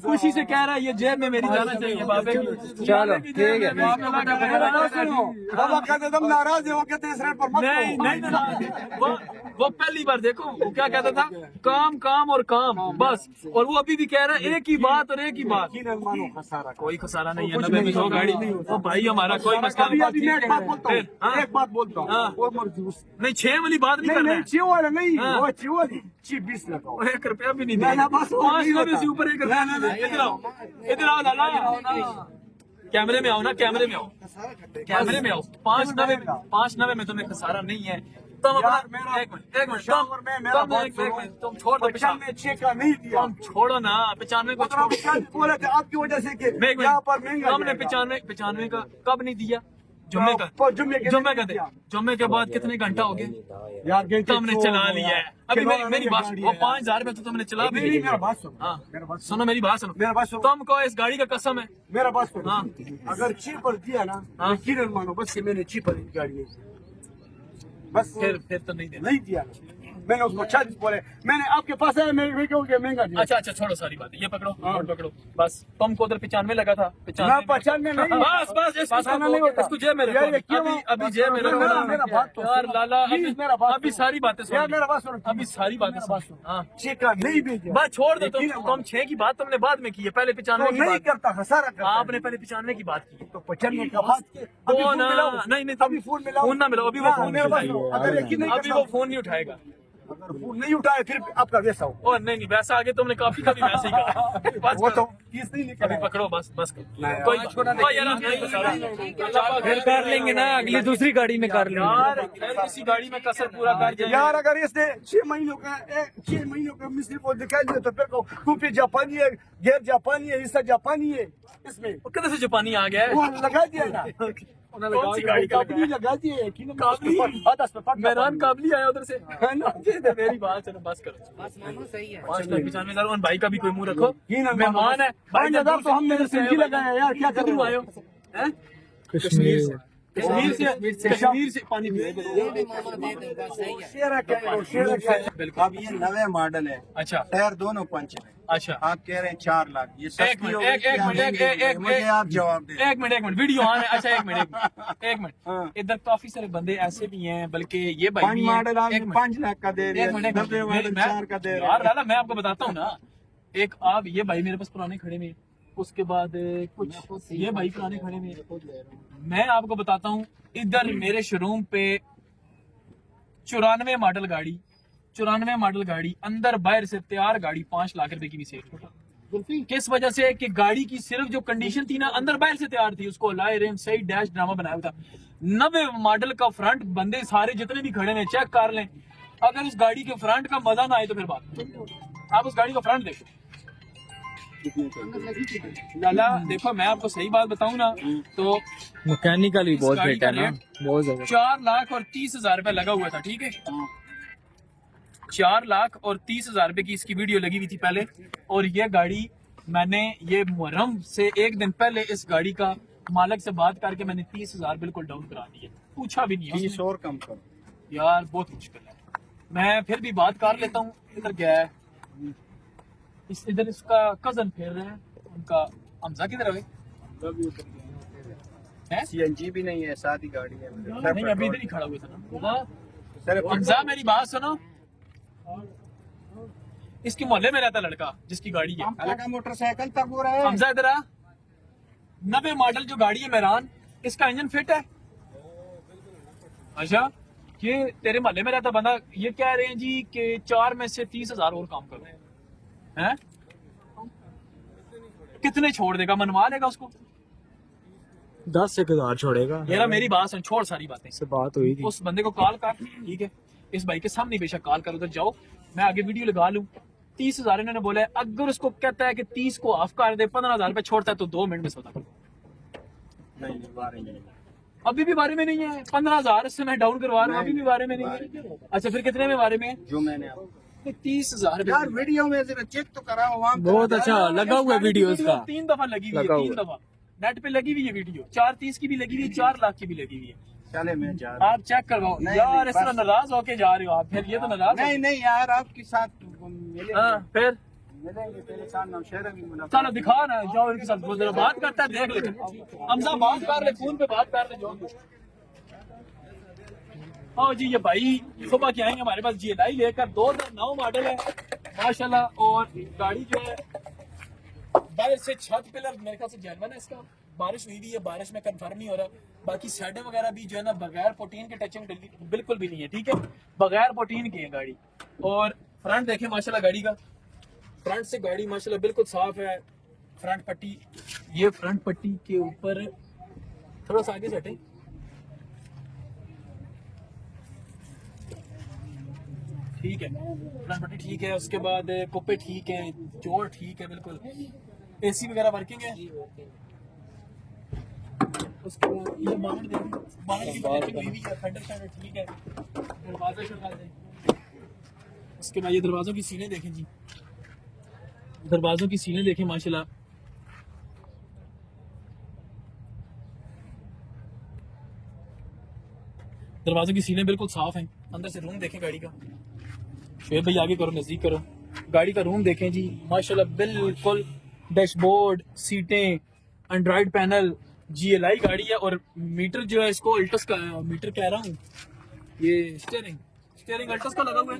खुशी से कह रहा है ये जेब में मेरी जाना चाहिए बाबे की। चलो, बाबे की जेब ठीक है। में बाबा लगा के मेरा बैठा बात सुनो, है। बाबा कहते तुम नाराज हो, कहते इस रेट पर मत नहीं करो। नहीं नहीं, वो पहली बार देखो वो क्या कहता था, काम काम और काम बस, और वो अभी भी कह रहा है एक ही बात और एक ही बात। यकीनन मानो खसारा कोई खसारा नहीं है, 90 में 100 गाड़ी, वो भाई हमारा कोई मसला अभी नहीं। अभी मैं एक बात बोलता हूँ, हाँ। एक बात बोलता हूँ, हाँ। और मर्जी उस- नहीं 6 वाली बात नहीं नहीं करना नहीं है, ची वाला नहीं, हाँ। वो ची वाली ची 20 लगाओ। 1 रुपया भी नहीं ना, ना, देगा, बस वो 500 नहीं से ऊपर 1 रुपया नहीं देगा। इधर आओ, इधर आओ लाला, कैमरे में आओ ना, कैमरे में आओ, कैमरे में आओ। 590 में तुम्हें खसारा नहीं है। तुम अपना यार, मेरा- एक मिनट शावर में मेरा तुम बात एक सुनो। मिनट तुम छोड़ दो, 95 का नहीं दिया। तुम छोड़ो ना, 95 को मतलब छोड़ो। क्या बोले थे आपकी वजह से कि मैं एक यहाँ पर मिनट, महंगा तुमने जाएगा। 95 का कब नहीं दिया? जुम्मे का, पर जुम्मे के जुम्मे दिन का दे, दिया। जुम्मे के बाद कितने घंटा हो गए यार घंटे तुमने तो चला हो लिया है। गया। अभी किराया मेरी की बात, गाड़ी वो है। 5,000 में तो तुमने चला भी नहीं, लिया। मेरा बात सुनो, हाँ मेरा बात सुनो, मेरी बात सुनो, मेरा बात सुनो। तुमको इस गाड़ी का कसम है। मेरा बात सुनो, हाँ। अगर ची पर दिया ना, हाँ। यकीनन मानो बस कि मैंने ची पर गाड़ी ली। बस फिर तो नहीं देना। नहीं दिया, मैंने उसको 40 बोले, मैंने आपके पास आया, मैं क्यों कि महंगा दिया। अच्छा अच्छा, छोड़ो सारी बात, ये पकड़ो, नोट पकड़ो बस। तुमको उधर 95 लगा था, 95 ना 95 नहीं। बस बस, इसको पचानवे नहीं होता। इसको जेब में रखो, यार, ये क्यों? अभी जेब में रखो ना। मेरा बात तो यार सुनो। लाला, प्लीज मेरा बात अभी सुनो। सारी बातें यार सुन, मेरा बात सुनो, अभी सारी बातें मेरा बात सुन। सुनो। हाँ ची का नहीं भेजा। बस छोड़ दो, तुम यकीनन 6 की बात तुमने बाद में की है, पहले 95 तो की नहीं बात। करता, खसारा करता। आपने पहले 95 की बात की। तो 95 का बात की। अभी वो फोन ना, मिलाओ। नहीं नहीं, अभी फोन मिलाओ। फोन ना मिलाओ, अभी वो हाँ, फोन मेरा नहीं बात सुनो, उठाएगा। अगर यकीन नहीं अभी वो फोन नहीं उठाएगा। अगर फोन नहीं उठाए फिर आपका वैसा हो। और नहीं नहीं, वैसा आगे तुमने काफी कभी वैसे ही कहा। बस वो तो करो। किस नहीं अभी निकला। पकड़ो, बस बस नहीं, कोई यार, छोड़ा फिर कर लेंगे ना, अगली दूसरी गाड़ी में कर लेंगे। यार इसी गाड़ी में कसर पूरा कर जाएंगे। यार अगर इसने 6 महीनों का 6 महीनों का मिस्त्री को दिखा दिया तो फिर को टूपी जापानी है, गेयर जापानी है, हिस्सा जापानी है, इसमें वो किधर से जापानी आ गया है? वो लगा दिया ना। कौन सी गाड़ी का काबली लगा दिए, यकीनन काबली? मेहरान काबली आया उधर से। है ना? मेरी बात चलो, बस करो। बस मानो सही है। 5,95,000। उन भाई का भी कोई मुंह रखो, यकीनन मेहमान है। 5,000 तो हमने सिंधी लगाया यार, क्या कर किधर रहे आए हो? हो? हैं? कश्मीर से, कश्मीर से पानी पिए। ये भी मामा दे दो, बस सही है। शेरा क्या है, शेरा क्या है? बिल्कुल। अब ये नवे मॉडल है, अच्छा टायर दोनों पंच है। अच्छा, आप कह रहे हैं 4 लाख, ये एक सस्ती मिनट, हो एक गई, मिनट, एक मुझे आप जवाब दे। एक मिनट वीडियो ऑन है। अच्छा एक मिनट हाँ। इधर काफी सारे बंदे ऐसे भी हैं, बल्कि ये भाई 5 भी हैं। मॉडल एक आपने मिनट, 5 लाख का दे एक दिया, मिनट, 90 मॉडल 4 का दे रहे यार हैं। लाला, मैं आपको बताता हूँ ना, एक आप ये भाई मेरे पास पुराने खड़े में, उसके बाद कुछ ये भाई पुराने खड़े में। मैं आपको बताता हूँ, इधर मेरे शोरूम पे 94 मॉडल गाड़ी, 94 मॉडल गाड़ी अंदर बाहर से तैयार गाड़ी 5 लाख रुपए की भी सेल। किस वजह से कि गाड़ी की सिर्फ जो कंडीशन थी ना, अंदर बाहर से तैयार थी, उसको लाए रेम सही डैश ड्रामा बनाया हुआ था। 90 मॉडल का फ्रंट, बंदे सारे जितने भी खड़े हैं चेक कर लें, अगर उस गाड़ी के फ्रंट का मजा ना आए तो फिर बात। आप उस गाड़ी का फ्रंट देखो लाला, देखो मैं आपको सही बात बताऊं ना तो मैकेनिकल भी बहुत गाड़ी फिट है का ना, रेट बहुत ज्यादा। 4,30,000 रुपए लगा हुआ था, ठीक है। 4,30,000 रुपए की इसकी वीडियो लगी हुई थी पहले, और ये गाड़ी मैंने ये मुहर्रम से एक दिन पहले इस गाड़ी का मालिक से बात करके मैंने 30,000 बिल्कुल डाउन करा दिए, पूछा भी नहीं। 20 और कम करो यार बहुत मुश्किल है, मैं फिर भी बात कर लेता हूँ। इधर क्या है, इधर इसका कजन फिर रहे हैं, उनका हमजा किधर है? सीएनजी भी नहीं है, सादी गाड़ी है। नहीं अभी इधर ही खड़ा हुआ था ना। सर हमजा मेरी बात सुनो, इसके मोहल्ले में रहता लड़का जिसकी गाड़ी है, अलग मोटरसाइकिल तक हो रहा है। हमजा इधर आ। 90 मॉडल जो गाड़ी है मेहरान, इसका इंजन फिट है। अच्छा, ये तेरे मोहल्ले में रहता बंदा, ये कह रहे हैं जी कि 4 में से 30,000 और काम कर रहे हैं। कितने छोड़ देगा, मनवा लेगा उसको? 10,000 छोड़ेगा। यार मेरी बात सुन, छोड़ सारी बातें, से बात हुई थी। उस बंदे को कॉल कर, ठीक है, इस भाई के सामने बेशक कॉल कर, उधर जाओ, मैं आगे वीडियो लगा लूं। 30,000 इन्होंने बोला है, अगर उसको कहता है कि 30 को ऑफ कर दे, 15,000 रुपए छोड़ता है तो 2 मिनट में सौदा कर। अभी भी बारे में नहीं है, 15,000 से मैं डाउन करवा रहा हूँ, अभी भी बारे में नहीं है। अच्छा फिर कितने में बारे में है? जो मैंने 30,000 यार वीडियो में जरा चेक तो कराओ वहाँ। बहुत अच्छा लगा हुआ है वीडियो इसका। 3 दफा लगी हुई है, लगा 3 हुआ। दफा नेट पे लगी हुई है वीडियो। 430 की भी लगी हुई है, 4 लाख की भी लगी हुई है। चले मैं जा रहा आप चेक करवाओ। नहीं, यार नहीं, इस तरह बस। नाराज होके जा रहे हो आप, फिर ये तो नाराज नहीं नहीं यार, आपके साथ हाँ फिर मिलेंगे तेरे साथ नौशहरा भी मुलाकात। चलो दिखा ना, जाओ इनके साथ जरा बात करता है, देख ले। हमजा बात कर ले, फोन पे बात कर ले, जाओ। हाँ जी, ये भाई सुबह के आएंगे हमारे पास GLI लेकर, 2009 मॉडल है माशाल्लाह, और गाड़ी जो है बाहर से छत पिलर मेरे ख्याल से जेन्युइन है। इसका बारिश हुई भी है, बारिश में कंफर्म नहीं हो रहा। बाकी साइडें वगैरह भी जो है ना बगैर पोटीन के टचिंग बिल्कुल भी नहीं है, ठीक है, बगैर पोटीन की है गाड़ी। और फ्रंट देखें माशाल्लाह गाड़ी का, फ्रंट से गाड़ी माशाल्लाह बिल्कुल साफ है। फ्रंट पट्टी, ये फ्रंट पट्टी के ऊपर थोड़ा सा आगे से हटे, ठीक है, फ्रंट पट्टी ठीक है। उसके बाद कुप्पे ठीक है, जोड़ ठीक है बिल्कुल, AC वगैरह वर्किंग है। उसके बाद ये बानट देखो, बानट की टचिंग हुई हुई है, फेंडर शेडर ठीक है, दरवाजे शरवाजे। उसके बाद ये दरवाजों की सीलें देखें जी, दरवाजों की सीलें देखें माशाल्लाह, दरवाजों की सीलें बिल्कुल साफ हैं। अंदर से रूम देखें गाड़ी का, शेर भाई आगे करो, नजदीक करो, गाड़ी का रूम देखें जी माशाल्लाह बिल्कुल। डैशबोर्ड, सीटें, एंड्रॉइड पैनल, GLI गाड़ी है। और मीटर जो है इसको अल्टस का मीटर कह रहा हूँ, ये स्टीयरिंग अल्टस का लगा हुआ है,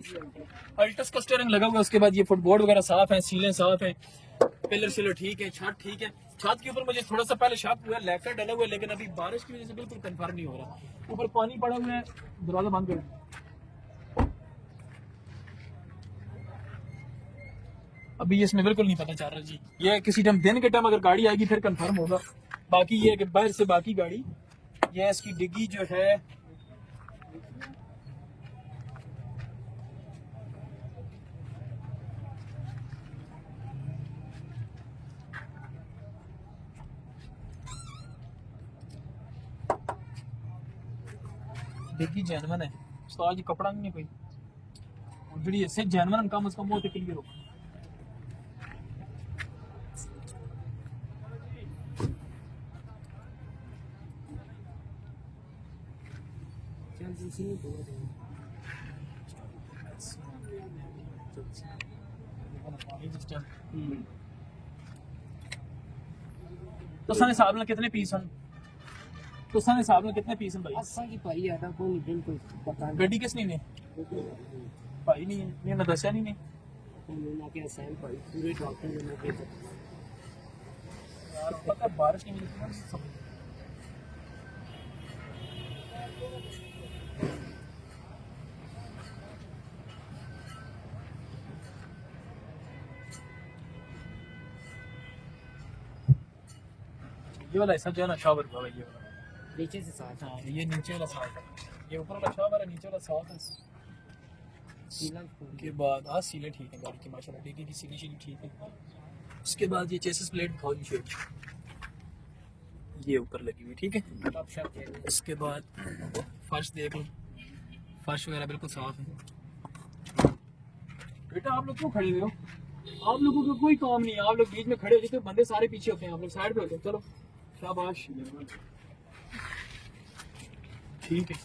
अल्टस का स्टीयरिंग लगा हुआ है। उसके बाद ये फुटबोर्ड वगैरह साफ है, सीलें साफ है, पिलर सिलर ठीक है, छत ठीक है। छत के ऊपर मुझे थोड़ा सा पहले शक हुआ, लैकर डला हुआ है, लेकिन अभी बारिश की वजह से बिल्कुल कंफर्म नहीं हो रहा। ऊपर पानी पड़ा हुआ है, दरवाजा बंद करो। अभी इसमें बिल्कुल नहीं पता चल रहा जी, ये किसी टाइम दिन के टाइम अगर गाड़ी आएगी फिर कंफर्म होगा। बाकी ये है कि बाहर से बाकी गाड़ी, ये इसकी डिग्गी जो है डिग्गी जेन्युइन है, उस्ताद जी कपड़ा नहीं है कोई, और जी इससे जेन्युइन कम उसका मुंह तो क्लियर हो। तुसां हिसाब नाल कितने पीस हैं? तुसां हिसाब नाल कितने पीस हैं भाई? असा की भाई आदा को नहीं बिल्कुल पता गड्डी किस ने भाई नहीं है, ये ना दस्या नहीं ने नहीं ना के सैन भाई पूरे डॉक्टर ने के यार पता बारिश की वजह से ना सब ये वाला ऐसा जो है ना शावर का भाई, ये वाला नीचे से साथ हाँ ये नीचे वाला साफ है, ये ऊपर वाला शावर है, नीचे वाला साफ है। सीलन के बाद हाँ सीलें ठीक है गाड़ी की माशाल्लाह, डिग्गी की सीली शीली ठीक है। उसके बाद ये चेसिस प्लेट दिखाओ जी शेप, ये ऊपर लगी हुई ठीक है। टॉप शॉप है। उसके बाद फर्श देख लो, फर्श वगैरह बिल्कुल साफ है। बेटा आप लोग क्यों खड़े हुए हो? आप लोगों का कोई काम नहीं है, आप लोग बीच में खड़े हो जाते, बंदे सारे पीछे होते हैं, आप लोग साइड पे होते हैं। चलो शाबाश, ठीक है।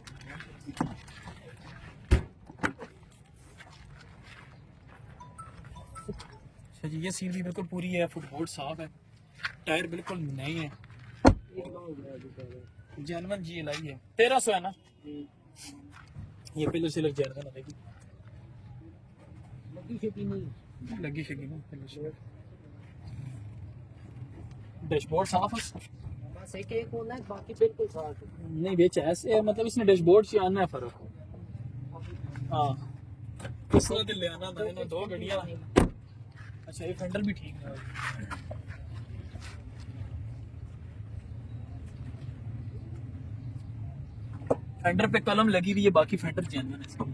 अच्छा जी, ये सीट भी बिल्कुल पूरी है, फुटबोर्ड साफ है, टायर बिल्कुल नए हैं। जर्मन GLI है, 1300 है ना। ये पिलर से लग जाएगा ना, देखिए लगी शकी नहीं लगी शगी ना पिलर से। डैशबोर्ड साफ है, बस एक होना है, बाकी बिल्कुल साफ है। नहीं बेच ऐसे मतलब इसने डैशबोर्ड से आना है फर्क हो। हाँ इस तरह ले आना था ना, दो गाड़ियाँ। अच्छा ये फेंडर भी ठीक है। फेंडर पे कलम लगी हुई है, बाकी फेंडर चेंज है इसका।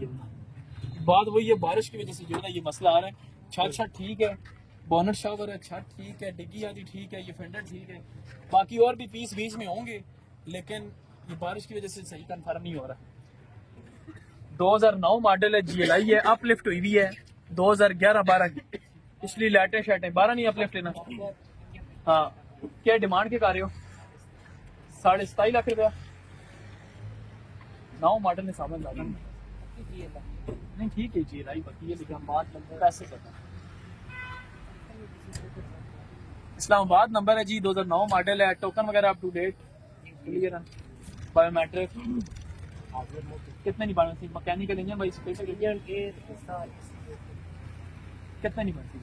बात वही है, बारिश की वजह से जो है ना ये मसला आ रहा है। छत ठीक है, बोनट शावर है, छत ठीक है, डिग्गी आदि ठीक है, ये फेंडर ठीक है, बाकी और भी पीस बीच में होंगे, लेकिन ये बारिश की वजह से सही कंफर्म नहीं हो रहा। 2009 मॉडल है, GLI है, अपलिफ्ट हुई हुई है 2011-12 की। पिछली लाइटें शाइटें 12 नहीं अपलिफ्ट लेना। हाँ क्या डिमांड के कर रहे हो? 27.5 लाख रुपया। 9 मॉडल ने समझ लगा नहीं, ठीक है GLI बाकी ये लेकिन हम बात पैसे करते हैं। इस्लामाबाद नंबर है जी, 2009 मॉडल है, टोकन वगैरह अप टू डेट क्लियर है, बायोमेट्रिक। कितने नहीं बनती मैकेनिकल इंजन भाई, स्पेशल इंजन के कितने नहीं बनती?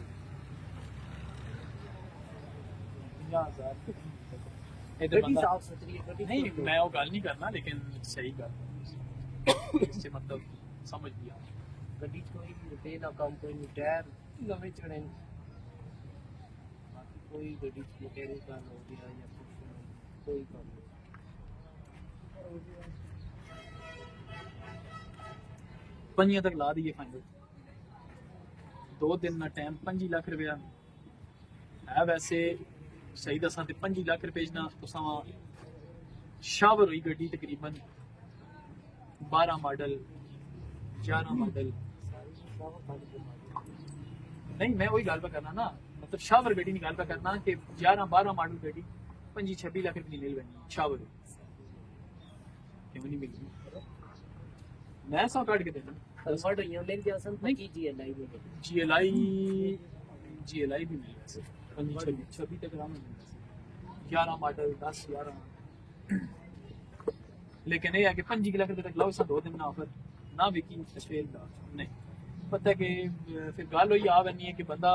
50,000 इधर बंदा नहीं, मैं वो गल नहीं करना, लेकिन सही गल इससे मतलब समझ लिया। गड्डी कोई रिपेयर ना काम, कोई टायर नवे चढ़े, बाकी कोई गड्डी मैकेनिकल हो गया या कुछ कोई काम नहीं। 5 तक ला दिए फाइनल, 2 दिन ना टाइम, 5 लाख रुपया है। वैसे सही दसा तो 5 लाख रुपये ना तुसा शावर हुई गड्डी तकरीबन 12 मॉडल 11 मॉडल। नहीं मैं वही गल करना ना, मतलब शावर गड्डी नहीं गल करना कि 11-12 मॉडल गड्डी 25-26 लाख रुपये नहीं बनी शावर, क्यों नहीं मिली? मैं 100 काट के देना। GLI भी मिल वैसे 26 तक आराम मिल, 11 मॉडल 10-11, लेकिन ये है कि 5 लाख रुपये तक लाओ, 2 दिन ना ऑफर ना विकी तस्वीर नहीं पता कि फिर गल हुई आ बनी है कि बंदा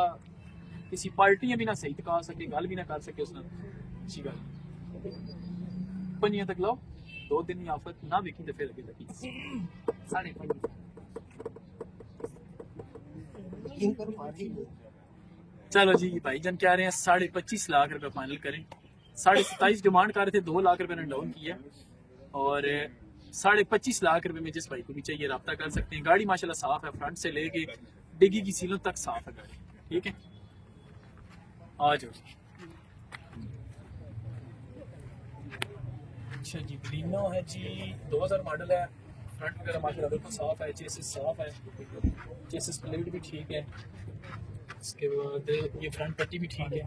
किसी पार्टियां भी ना सही तक आ सके, गल भी ना कर सके उसने, अच्छी गल 5 तक लाओ, 2 दिन ही ऑफर ना विकी तो फिर अगे लगी 5.5। चलो जी भाईजान कह रहे हैं 25.5 लाख रुपए फाइनल करें, 27.5 डिमांड कर रहे थे, 2 लाख रुपए ने डाउन किया, और 25.5 लाख रुपए में जिस भाई को भी चाहिए रब्ता कर सकते हैं। गाड़ी माशाल्लाह साफ है, फ्रंट से लेके डिग्गी की सीलों तक साफ है गाड़ी, ठीक है। आ जाओ जी। अच्छा जी बलिनो है जी, 2000 मॉडल है, फ्रंट वगैरह माशाल्लाह बिल्कुल साफ है, चेसिस साफ है, चेसिस प्लेट भी ठीक है, उसके बाद ये फ्रंट पट्टी भी ठीक है,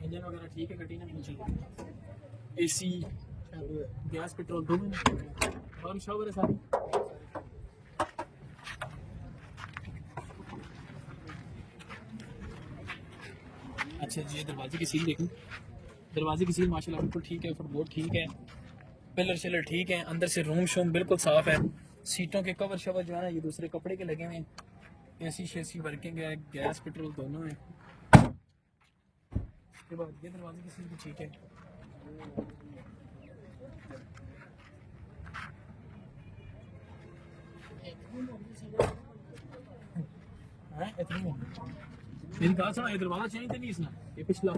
इंजन वगैरह ठीक है, गड्डी ना AC गैस पेट्रोल दोनों और शावर है सारी। अच्छा जी दरवाजे की सील देखूं, दरवाजे की सील माशाल्लाह बिल्कुल ठीक है, फुटबोर्ड ठीक है, पिलर शिलर ठीक है, अंदर से रूम शूम बिल्कुल साफ है, सीटों के कवर शवर जो है ना ये दूसरे कपड़े के लगे हुए हैं, AC शेसी वर्किंग है, गैस पेट्रोल दोनों है। उसके बाद ये दरवाजे की सील भी ठीक है। मेरी बात सुनो, ये दरवाजा चेंज तो नहीं इसना, ये पिछला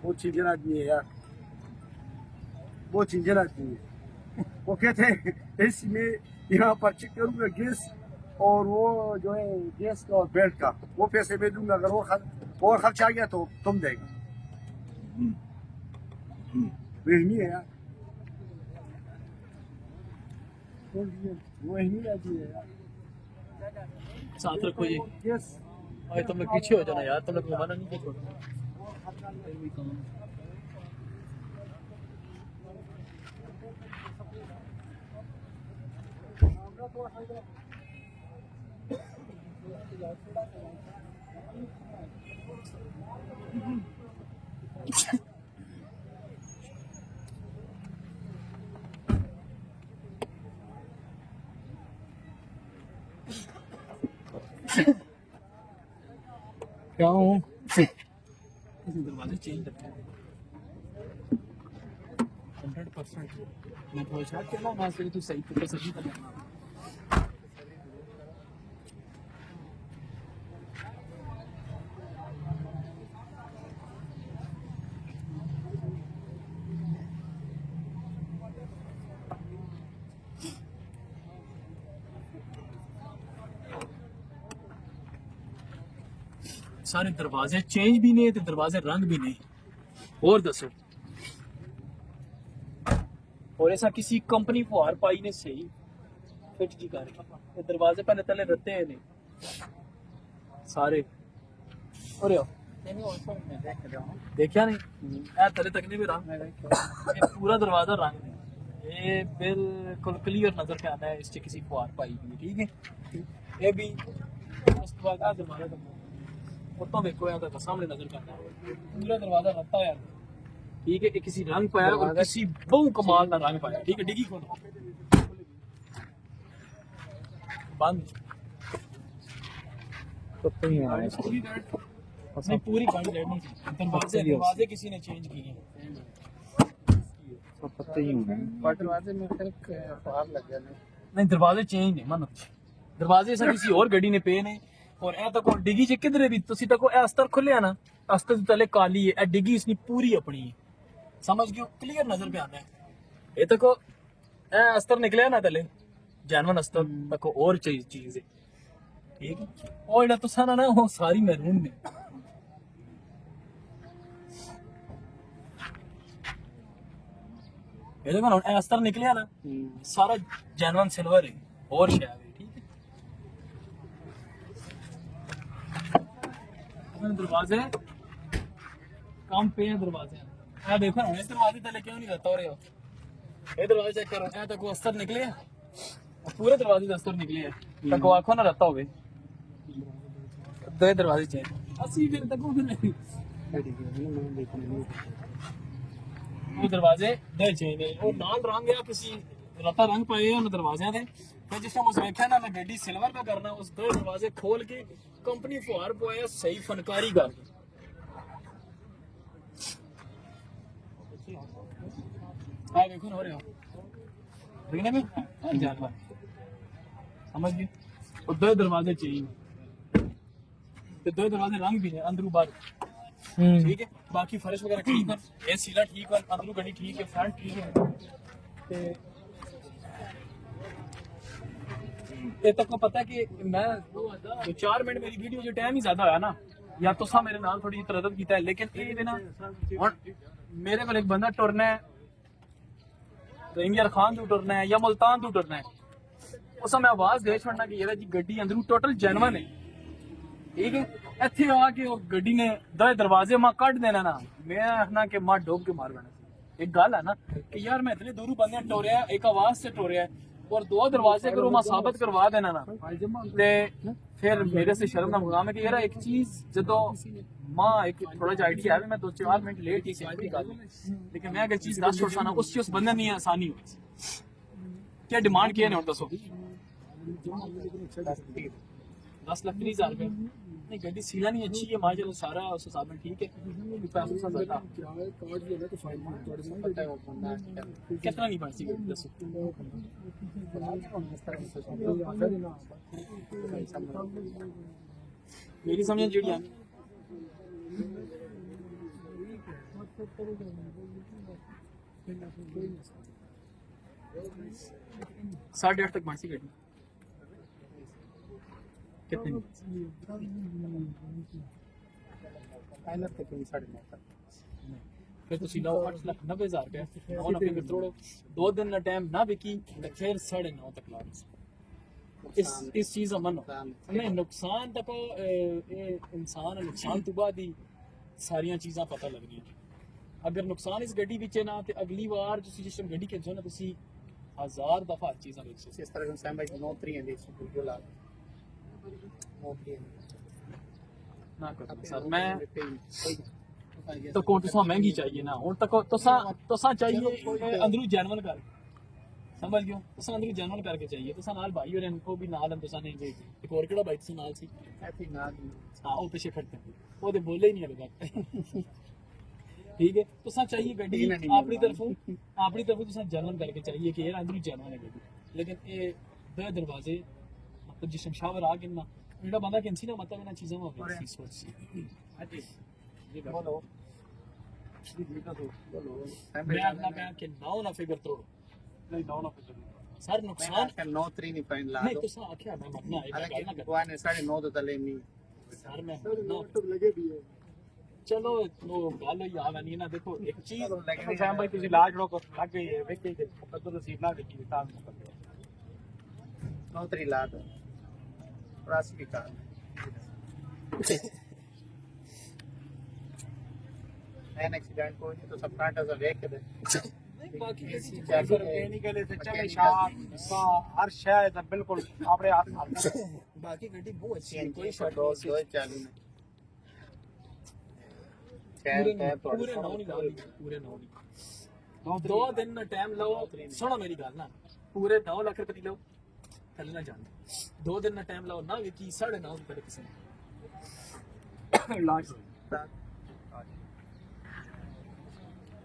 वो चीजें आदमी है यार, वो चीजें आदमी है। वो कहते हैं इसमें यहाँ पर चेक करूंगा गैस और वो जो है गैस का और बेल्ट का वो पैसे मैं दूंगा, अगर वो खर्च आ गया तो तुम देगा। वही है यार, वही आदमी है यार। साथ रखो ये। गैस अरे तुम लोग पीछे हो जाना यार, तुम लोग घुमाना नहीं छोड़ना। क्या हूँ दरवाजे चेंज करते हैं 100%। मैं तो चाहता हूँ ना वहाँ से तो सही तरीके से ही करना। सारे दरवाजे चेंज भी नहीं, दरवाजे रंग भी नहीं। और दसो, और ऐसा किसी कंपनी को हार पाई ने सही फिट जी कर ये दरवाजे पहले तले रहते हैं नहीं सारे। और यो देखा नहीं ऐ तले तक नहीं भी रंग, ये पूरा दरवाजा रंग नहीं, ये बिल्कुल क्लियर नजर के आता है इससे किसी को हार पाई हुई। ठीक है, ये भी उसके बाद आ दरवाजा तो देखो यहाँ तक सामने नजर करना है पूरा दरवाजा रहता है। ठीक है, ये किसी रंग पाया और किसी बहु कमाल का रंग पाया। ठीक है, डिग्गी खोलो बंद पता ही है नहीं पूरी गाड़ी रेड नहीं थी। दरवाजे किसी ने चेंज किए। पता ही होना दरवाजे में फिर फार लग गया नहीं दरवाजे चेंज नहीं मन दरवाजे ऐसा किसी और गड्डी ने पे ने और ए तक डिगी च किधरे भी तुसी तक ए अस्तर खुले ना अस्तर दे तले काली है ए डिगी इसनी पूरी अपनी है समझ गयो क्लियर नजर पे आता है। ये तक ए अस्तर निकले ना तले जानवन अस्तर तक और चीज है। ठीक है, और इना तुसा ना वो सारी मैरून ने ये देखो ना ए अस्तर निकले ना सारा जानवन सिल्वर है और शायद है। दरवाजे कम पे हैं दरवाजे। आ देखो ना इस दरवाजे तले क्यों नहीं रहता हो ये दरवाजे चेक करो यहाँ तक वो अस्तर निकले हैं पूरे दरवाजे से अस्तर निकले हैं तक वो आंखों ना रहता हो दो दरवाजे चाहिए अस्सी फिर तक वो नहीं वो दरवाजे दो चाहिए और नाल रंग या किसी रता रंग पाए हैं दरवाजे थे फिर जिस टाइम उस वेख्या ना मैं गड्डी सिल्वर का करना उस दो दरवाजे खोल के कंपनी फुहार पोया सही फनकारी कर हाँ देखो ना हो रहे हो देखने में जानवर समझ गए और दो दरवाजे चाहिए तो दो दरवाजे रंग भी है अंदरू बाहर। ठीक है, बाकी फर्श वगैरह ठीक है, ये सीला ठीक है, अंदरू गड्डी ठीक है, फ्रंट ठीक है। ये तक को पता है कि मैं 4 मिनट मेरी वीडियो जो टाइम ही ज्यादा होया ना या तो सा मेरे नाल थोड़ी जी तरदद कीता है लेकिन ये दिन मेरे को एक बंदा टुरना है इंगियर खान तू टुरना है या मुल्तान तू टुरना है उस मैं आवाज दे छोड़ना कि ये जी गड्डी अंदरू टोटल जेनवन है। ठीक है, इत्थे आके वो गड्डी ने दो दरवाजे मां कट देना ना मैं आखना कि मां डोब के मार देना एक गल है ना कि यार मैं इतने दूर बंदे टोरिया एक आवाज से टोरिया और दो दरवाजे अगर मैं साबित करवा देना ना ते फिर मेरे से शर्म ना मुकाम है कि यार एक चीज जदों मां एक थोड़ा जा आइडिया है मैं 2-4 मिनट लेट ही से गल लेकिन मैं अगर चीज 10 छोड़सा ना उस बंदे नहीं आसानी हो क्या डिमांड किया ने दसो 10 लाख 30 हजार रुपए नहीं गड्डी सीला नहीं अच्छी है माशाल्लाह सारा उस हिसाब में ठीक है पैसों से ज्यादा कार्ड जो है तो फाइल में थोड़े से पता है वो बंदा क्या कितना नहीं बन सी गड्डी दसो मेरी समझ जेडी आ साढ़े 8 तक बन सी गड्डी कितने फाइनल तक 9.5 तक फिर तो सीधा 8,90,000 रुपया 9 फिर तोड़ो 2 दिन का टाइम ना बिकी तो फिर 9.5 तक ला इस चीज का मन नहीं नुकसान तक इंसान नुकसान तो बाद ही सारिया चीज़ां पता लगनी अगर नुकसान इस गड्डी विच है ना तो अगली बार जो जिस गड्डी के ना तुसी 1000 दफा चीज़ां बेच सकते इस तरह से भाई 9.3 है देख बिल्कुल आ 9.3 ना करो सर मैं तो को तुसा महंगी चाहिए ना हुन तक तुसा चाहिए अंदरू जेन्युइन कर समझ गयो तुसा अंदरू जेन्युइन करके चाहिए तुसा नाल भाई और इनको भी नाल तुसा नहीं गई एक और केड़ा भाई तुसा नाल सी ऐसे नाल हां वो पीछे खड़ते वो तो बोले ही नहीं लगा ठीक है तुसा चाहिए गड्डी अपनी तरफों तुसा जेन्युइन करके चाहिए कि यार अंदरू जेन्युइन है गड्डी लेकिन ये दो दरवाजे मतलब जिस शमशावर आ गए ना जेड़ा बंदा कैंसी ना मतलब ना चीज़ों में सी सोच सी ये बोलो मैं अपना कहा कि 9 ना फिगर तोड़ो नहीं 9 ना फिगर सर नुकसान 9.3 नहीं फाइन ला नहीं दो तुसा आख्या मैं मरना है हालांकि गल ना कर बुआ ने 9.5 तो तले नहीं सर मैं लगे भी है चलो वो गल होई आ नहीं ना देखो एक चीज फैम भाई तुसी लाज रोको लग गई है वेख के मुकद्दर नसीब ना देखी ता 9.3 ला दो प्रास की कार एन एक्सीडेंट कोई नहीं तो सब फ्रंट से देख के दे बाकी ऐसी क्या कर नहीं गले से चले शाम सा हर शय दा बिल्कुल अपने हाथ में बाकी गड्डी बहुत अच्छी है कोई कोई शॉट शॉट दो चालू में पूरे 9 नहीं लाओ पूरे 9 नहीं 2 दिन ना टाइम लो सुनो मेरी गल ना पूरे 9 लाख रुपए दी लो थले ना जान 2 दिन ना टाइम लो ना कि 9.5 रुपए किसी लास्ट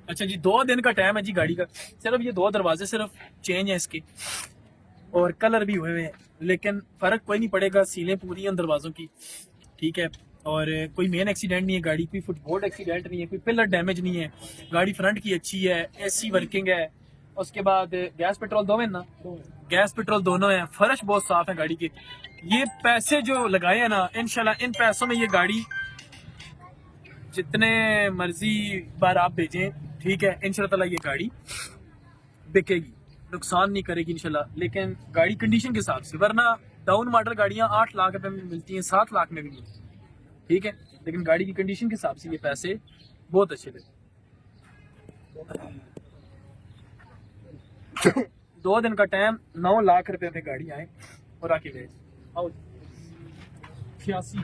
अच्छा जी 2 दिन का टाइम है जी गाड़ी का सिर्फ ये 2 दरवाजे सिर्फ चेंज है इसके और कलर भी हुए हैं लेकिन फर्क कोई नहीं पड़ेगा सीलें पूरी हैं दरवाजों की ठीक है और कोई मेन एक्सीडेंट नहीं है गाड़ी कोई फुटबोर्ड एक्सीडेंट नहीं है कोई पिलर डैमेज नहीं है गाड़ी फ्रंट की अच्छी है एसी वर्किंग है उसके बाद गैस पेट्रोल दो है ना गैस पेट्रोल दोनों है फर्श बहुत साफ है गाड़ी के ये पैसे जो लगाए हैं ना इंशाल्लाह इन पैसों में ये गाड़ी जितने मर्जी बार आप भेजें ठीक है इंशाल्लाह ताला ये गाड़ी बिकेगी नुकसान नहीं करेगी इंशाल्लाह लेकिन गाड़ी कंडीशन के हिसाब से वरना डाउन मॉडल गाड़ियां 8 लाख रुपए में मिलती हैं 7 लाख में भी मिलती हैं ठीक है लेकिन गाड़ी की कंडीशन के हिसाब से ये पैसे बहुत अच्छे थे 2 दिन का टाइम 9 लाख रुपए में गाड़ी आए और आके गए आओ 86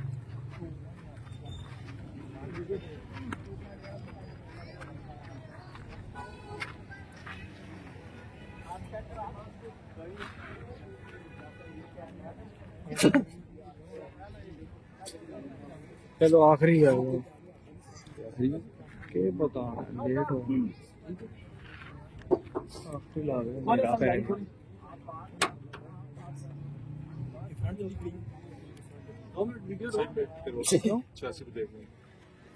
चलो आखिरी है वो के पता लेट हो आखिरी ला दो मेरा पैर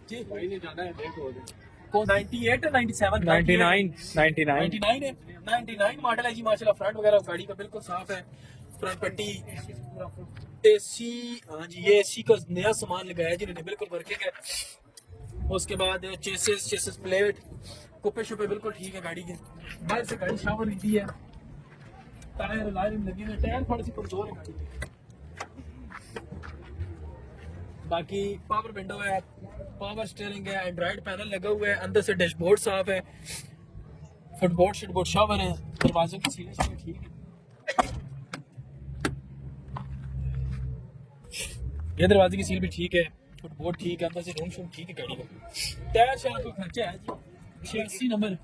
जी भाई ने जाना है देखो को 98 97 99 है 99 मॉडल है जी माशाल्लाह फ्रंट वगैरह गाड़ी का बिल्कुल साफ है फ्रंट पट्टी एसी हाँ जी ये एसी का नया सामान लगाया है जिन्होंने बिल्कुल वर्किंग है उसके बाद चेसिस प्लेट कुप्पे शुप्पे बिल्कुल ठीक है गाड़ी के बाहर से गाड़ी शावर दी है टायर लाइन लगी हुई टायर थोड़ी सी कमजोर है गाड़ी के बाकी पावर विंडो है पावर स्टीयरिंग है एंड्रॉइड पैनल लगा हुआ है अंदर से डैशबोर्ड साफ है फुटबोर्ड शावर है, दरवाजों की सीलिंग ठीक है, ये दरवाजे की सील भी ठीक है, फुटबोर्ड ठीक है, अंदर से रूम शूम ठीक है गाड़ी का। टायर शायर कोई खर्चा है जी, 86 नंबर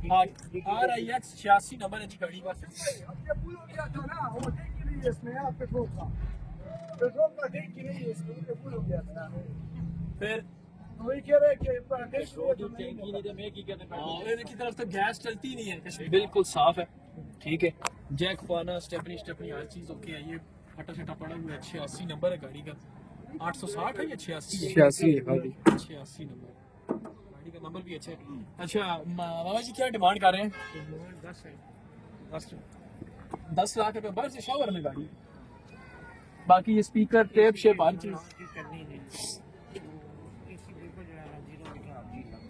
RIX 86 नंबर है जी गाड़ी का। ये पुल हो गया था ना, वो देख के नहीं इसमें यार, पेट्रोल का देख के नहीं इसमें, ये पुल हो गया था। फिर वही कह रहे कि पेट्रोल की तरफ तो गैस चलती नहीं है, बिल्कुल साफ है, ठीक है, जैक पाना स्टेपनी हर चीज ओके है। ये फटा शटा पड़ा हुआ है, 86 नंबर है गाड़ी का, 860 है या 86 है? 86 नंबर गाड़ी का नंबर भी अच्छा है। अच्छा बाबा जी क्या डिमांड कर रहे हैं? 10 लाख रुपए बस शावर में गाड़ी, बाकी ये स्पीकर टेप शेप हर चीज।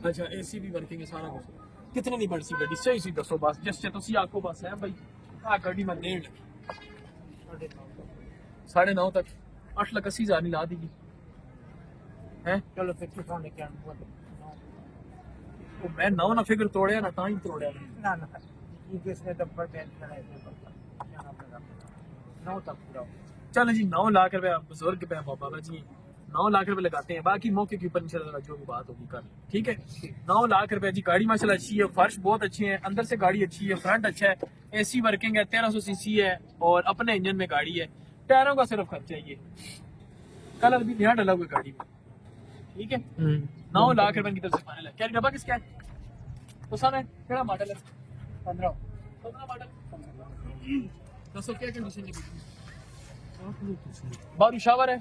अच्छा AC भी वर्किंग है सारा कुछ। कितने नहीं बढ़ सी गाड़ी सही सी दसो बस, जिस तुसी आखो बस है भाई आ गाड़ी में 9.5 तक 8,80,000 नहीं ला दी है। चलो फिर तो सोने क्या वो मैं 9 ना फिगर तोड़या ना ता ही तोड़या ना ये इसने डब्बा चेंज करा है यहाँ पे 9 तक पूरा। चलो जी 9 लाख रुपए बुजुर्ग पे बाबा जी 9 लाख रुपए लगाते हैं, बाकी मौके के ऊपर इंशाल्लाह जो भी बात होगी कर, ठीक है। 9 लाख रुपए जी, गाड़ी माशाल्लाह अच्छी है, फर्श बहुत अच्छे हैं, अंदर से गाड़ी अच्छी है, फ्रंट अच्छा है, AC वर्किंग है, 1300 सीसी है और अपने इंजन में गाड़ी है। टायरों का सिर्फ खर्चा ही है, कलर भी नया डला हुआ गाड़ी में, ठीक है। 9 लाख रुपए की तरफ से फाइनल है। क्या डब्बा किसका है? तो सर है केड़ा मॉडल है? 15 मॉडल। दसो क्या कंडीशन है? बारू शावर है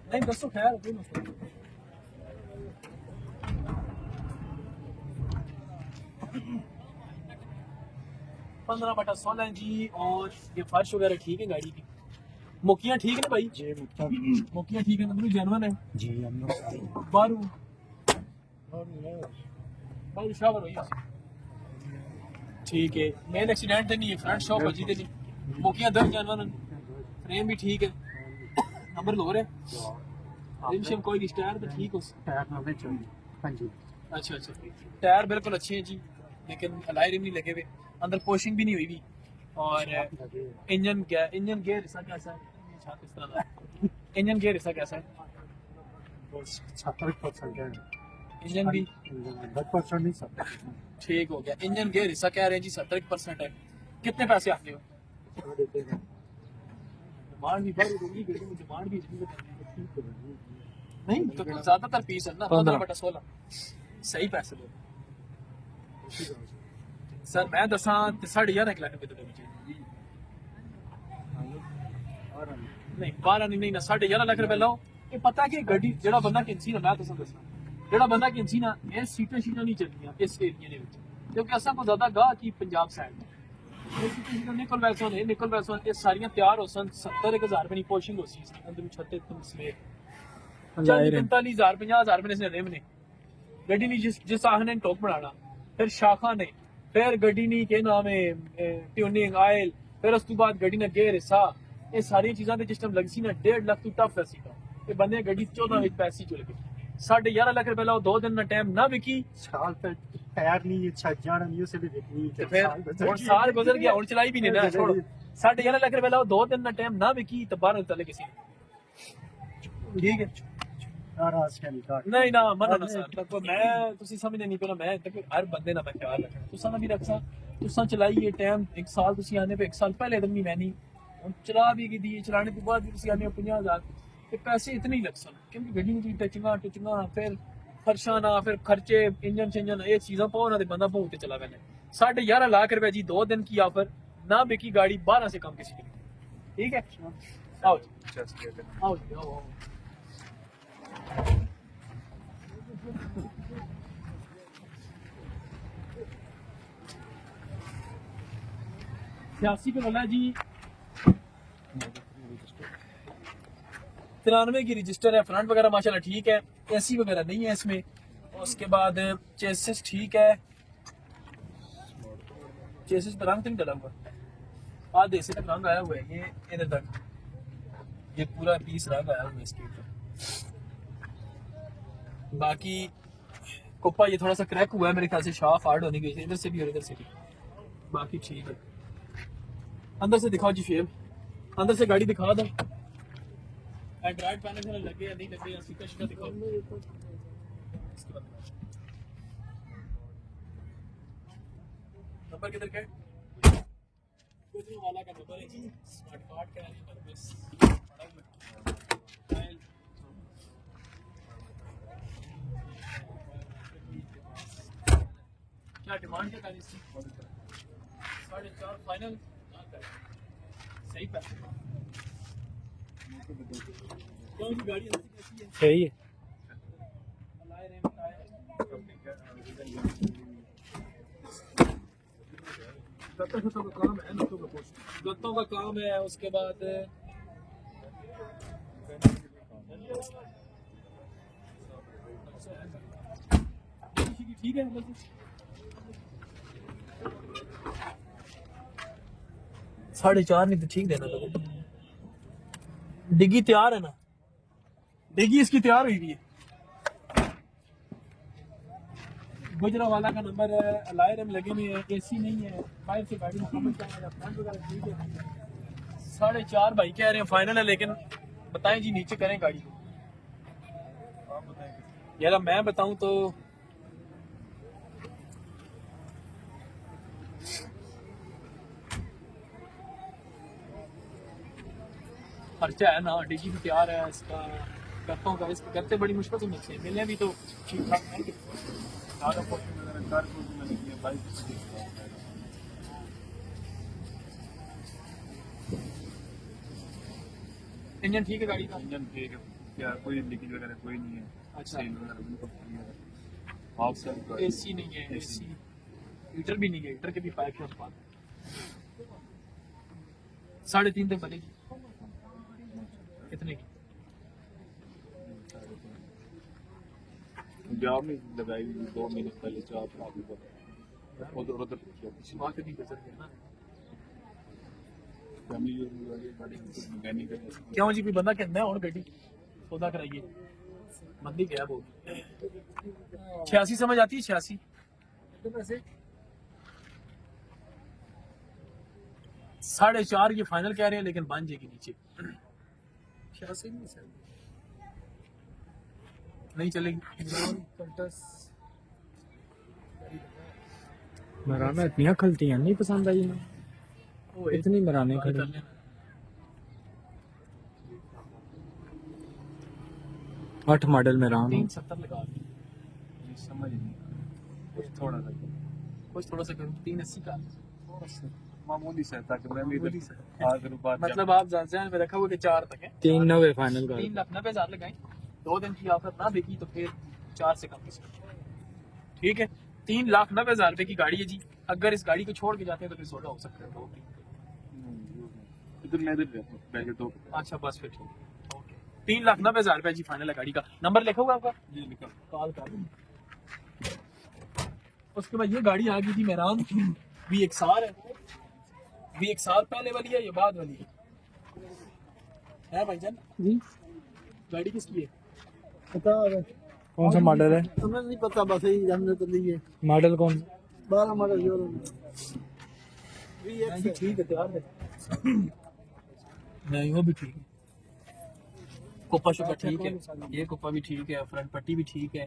नहीं दसो खैर कोई मसला नहीं। पंद्रह बटा 16 जी, और ये फर्श वगैरह ठीक है गाड़ी की, मोकियां ठीक है ना भाई? मोकियां ठीक है, नंबर जानवर है जी हम लोग बारू शावर हुई ठीक है, मेन एक्सीडेंट तो नहीं है, फ्रंट शॉप बजी तो नहीं, मोकियां 10 जानवर, फ्रेम भी ठीक है, नंबर लो रहे रिम कोई नहीं, टायर तो ठीक हो। अच्छा टायर बिल्कुल अच्छे हैं जी, लेकिन अलाई रिम नहीं लगे हुए, अंदर पोशिंग भी नहीं हुई भी, और इंजन गेयर हिस्सा कैसा है? इस तरह इंजन गेयर हिस्सा कैसा है? 70% है, इंजन भी 10% नहीं 70%। ठीक हो गया। इंजन गेयर हिस्सा कह रहे हैं जी 70% है। कितने पैसे आते हो? डिमांड भी बढ़ होगी, डिमांड भी नहीं तो ज्यादातर पीस है ना 15 बटा 16 सही पैसे दो सर। मैं दसा 11.5 लाख रुपए नहीं 12 नहीं ना 11.5 लाख रुपए लो। ये पता है कि गड्डी जेड़ा बंदा कैंसी ना, मैं तुम दसा जेड़ा बंदा कैंसी ना, ये सीटें नहीं चलदियां इस एरिया दे विच, क्योंकि असा को ज्यादा गाह की पंजाब साइड निकल वैसोन है, निकल वैसोन ये सारियां तैयार हो सन 70,000 रुपए की पोशिंग हो सी अंदर छत्ते तुम समेत 45,000 50,000 रुपए ने रेम ने गड्डी नहीं जिस आहने टॉप बनाना, फिर शाखा ने, फिर गड्डी नहीं के नाम है ट्यूनिंग ऑयल, फिर उस बाद गड्डी ने गेयर हिस्सा, ये सारी चीज़ां ते जिस टाइम लग सी ना 1.5 लाख तो टफ ऐसी का ये बंदे गड्डी 14 विच पैसे चल गए 11.5 लाख रुपए लाओ 2 दिन ना टाइम ना बिकी साल तक टायर नहीं अच्छा जाना नहीं उसे भी देखनी तो फिर और साल गुजर गया और चलाई भी नहीं ना छोड़ 11.5 लाख रुपए लाओ 2 दिन ना टाइम ना बिकी तो 12 चले किसी ठीक है नहीं ना मना ना सर तक मैं तुसी समझ नहीं पड़ा मैं तक हर बंदे ना मैं ख्याल रखना तुसा ना भी रखसा तुसा चलाई ये टाइम 1 साल तुसी आने पे 1 साल पहले दिन नहीं मैं नहीं चला भी दी चलाने के बाद भी तुसी आने 50,000 ते पैसे इतने ही लग सन क्योंकि गड्डी में टचिंगा फिर फरशाना फिर खर्चे इंजन चेंजन ये चीज़ां पाओ ना ते बंदा बहुत चला गया 11.5 लाख रुपए जी 2 दिन की ऑफर ना बिकी गाड़ी 12 से कम किसी की ठीक है आओ आओ आओ 86 पे बोला जी 93 की रजिस्टर है, फ्रंट वगैरह माशाल्लाह ठीक है, एसी वगैरह नहीं है इसमें, उसके बाद चेसिस ठीक है, चेसिस पर रंग तो नहीं डला हुआ, आधे से तक रंग आया हुआ है, ये इधर तक ये पूरा पीस रंग आया हुआ है इसके ऊपर। बाकी कोपा ये थोड़ा सा क्रैक हुआ है मेरे ख्याल से, शाफ हार्ड होने की, इधर से भी और इधर से भी, बाकी ठीक है। अंदर से दिखाओ जी शेब, अंदर से गाड़ी दिखा दो, एंड्रॉइड पैनल लगे या नहीं लगे, या स्पीकर शिकर दिखाओ। इसके बाद नंबर किधर का है? कुछ वाला का नंबर है जी, स्मार्ट कार्ड का है पर बस क्या डिमांड है गाड़ी इसकी? 4.5 फाइनल सही पैसे। कौन सी गाड़ी कैसी है? सही है। गत्तों का काम है, गत्तों का काम है। उसके बाद ठीक है, बस 4.5 नहीं तो ठीक देना लगा। डिग्गी तैयार है ना, डिग्गी इसकी तैयार हुई भी है। गुजरा वाला का नंबर है, अलायर में लगे हुए हैं, एसी नहीं है, बाहर से गाड़ी मुकम्मल चलेगा, फ्रंट वगैरह ठीक है। 4.5 भाई कह रहे हैं फाइनल है, लेकिन बताएं जी नीचे करें गाड़ी को। यार मैं बताऊं तो खर्चा है ना, डिग्गी भी तैयार है इसका, करता हूँ इसके करते बड़ी मुश्किल से मिलते हैं, मिले भी तो ठीक ठाक है। इंजन ठीक है गाड़ी का? इंजन ठीक है, क्या कोई लीकेज वगैरह कोई नहीं है। अच्छा, एसी नहीं है, एसी हीटर भी नहीं है, हीटर के भी पाइप है उस बात। 3.5 तक बनेगी कितने की? पंजाब में लगाई 2 महीने पहले, 4 उधर उधर वहाँ के भी गुजर गया ना। मैकेनिकल क्यों जी, कोई बंदा कहना है और गाड़ी सौदा कराइए, बंदी गया वो 86 समझ आती है? 86 4.5 ये फाइनल कह रहे हैं, लेकिन बन जाएगी नीचे। 86 नहीं चलेगी। मराना इतनी खलती हैं, नहीं पसंद आई ना, इतनी मराने खड़ी। 8 मॉडल में राम 370 लगा दी, समझ नहीं, कुछ थोड़ा सा कुछ थोड़ा सा करूँ 380 का मामूली सा, ताकि मैं भी इधर आगे बात मतलब आप ज़हन में रखा हुआ कि 4 तक है। 390 फाइनल का। 3,90,000 लगाएं, 2 दिन की ऑफर ना बिकी तो फिर 4 से कम किसी। ठीक है, 3,90,000 रुपए की गाड़ी है जी। अगर इस गाड़ी को छोड़ के जाते हैं तो फिर सौदा हो सकता है। इधर मैं इधर पहले तो अच्छा बस फिर ठीक, ओके। 3,90,000 रुपए जी फाइनल है गाड़ी का। नंबर लिखा हुआ आपका? जी निकल कॉल कर। उसके बाद ये गाड़ी आ गई थी मेहरान, VXR है। VXR पहले वाली है, ये बाद वाली है भाईजान जी। गाड़ी किसकी है? पता कौन सा मॉडल है? हमें नहीं पता, बस यही हमने तो ली है। मॉडल कौन सा? 12 मॉडल जो जी ठीक है, तैयार है। नहीं वो भी ठीक है, कोपा शोपा ठीक है, ये कोपा भी ठीक है, फ्रंट पट्टी भी ठीक है,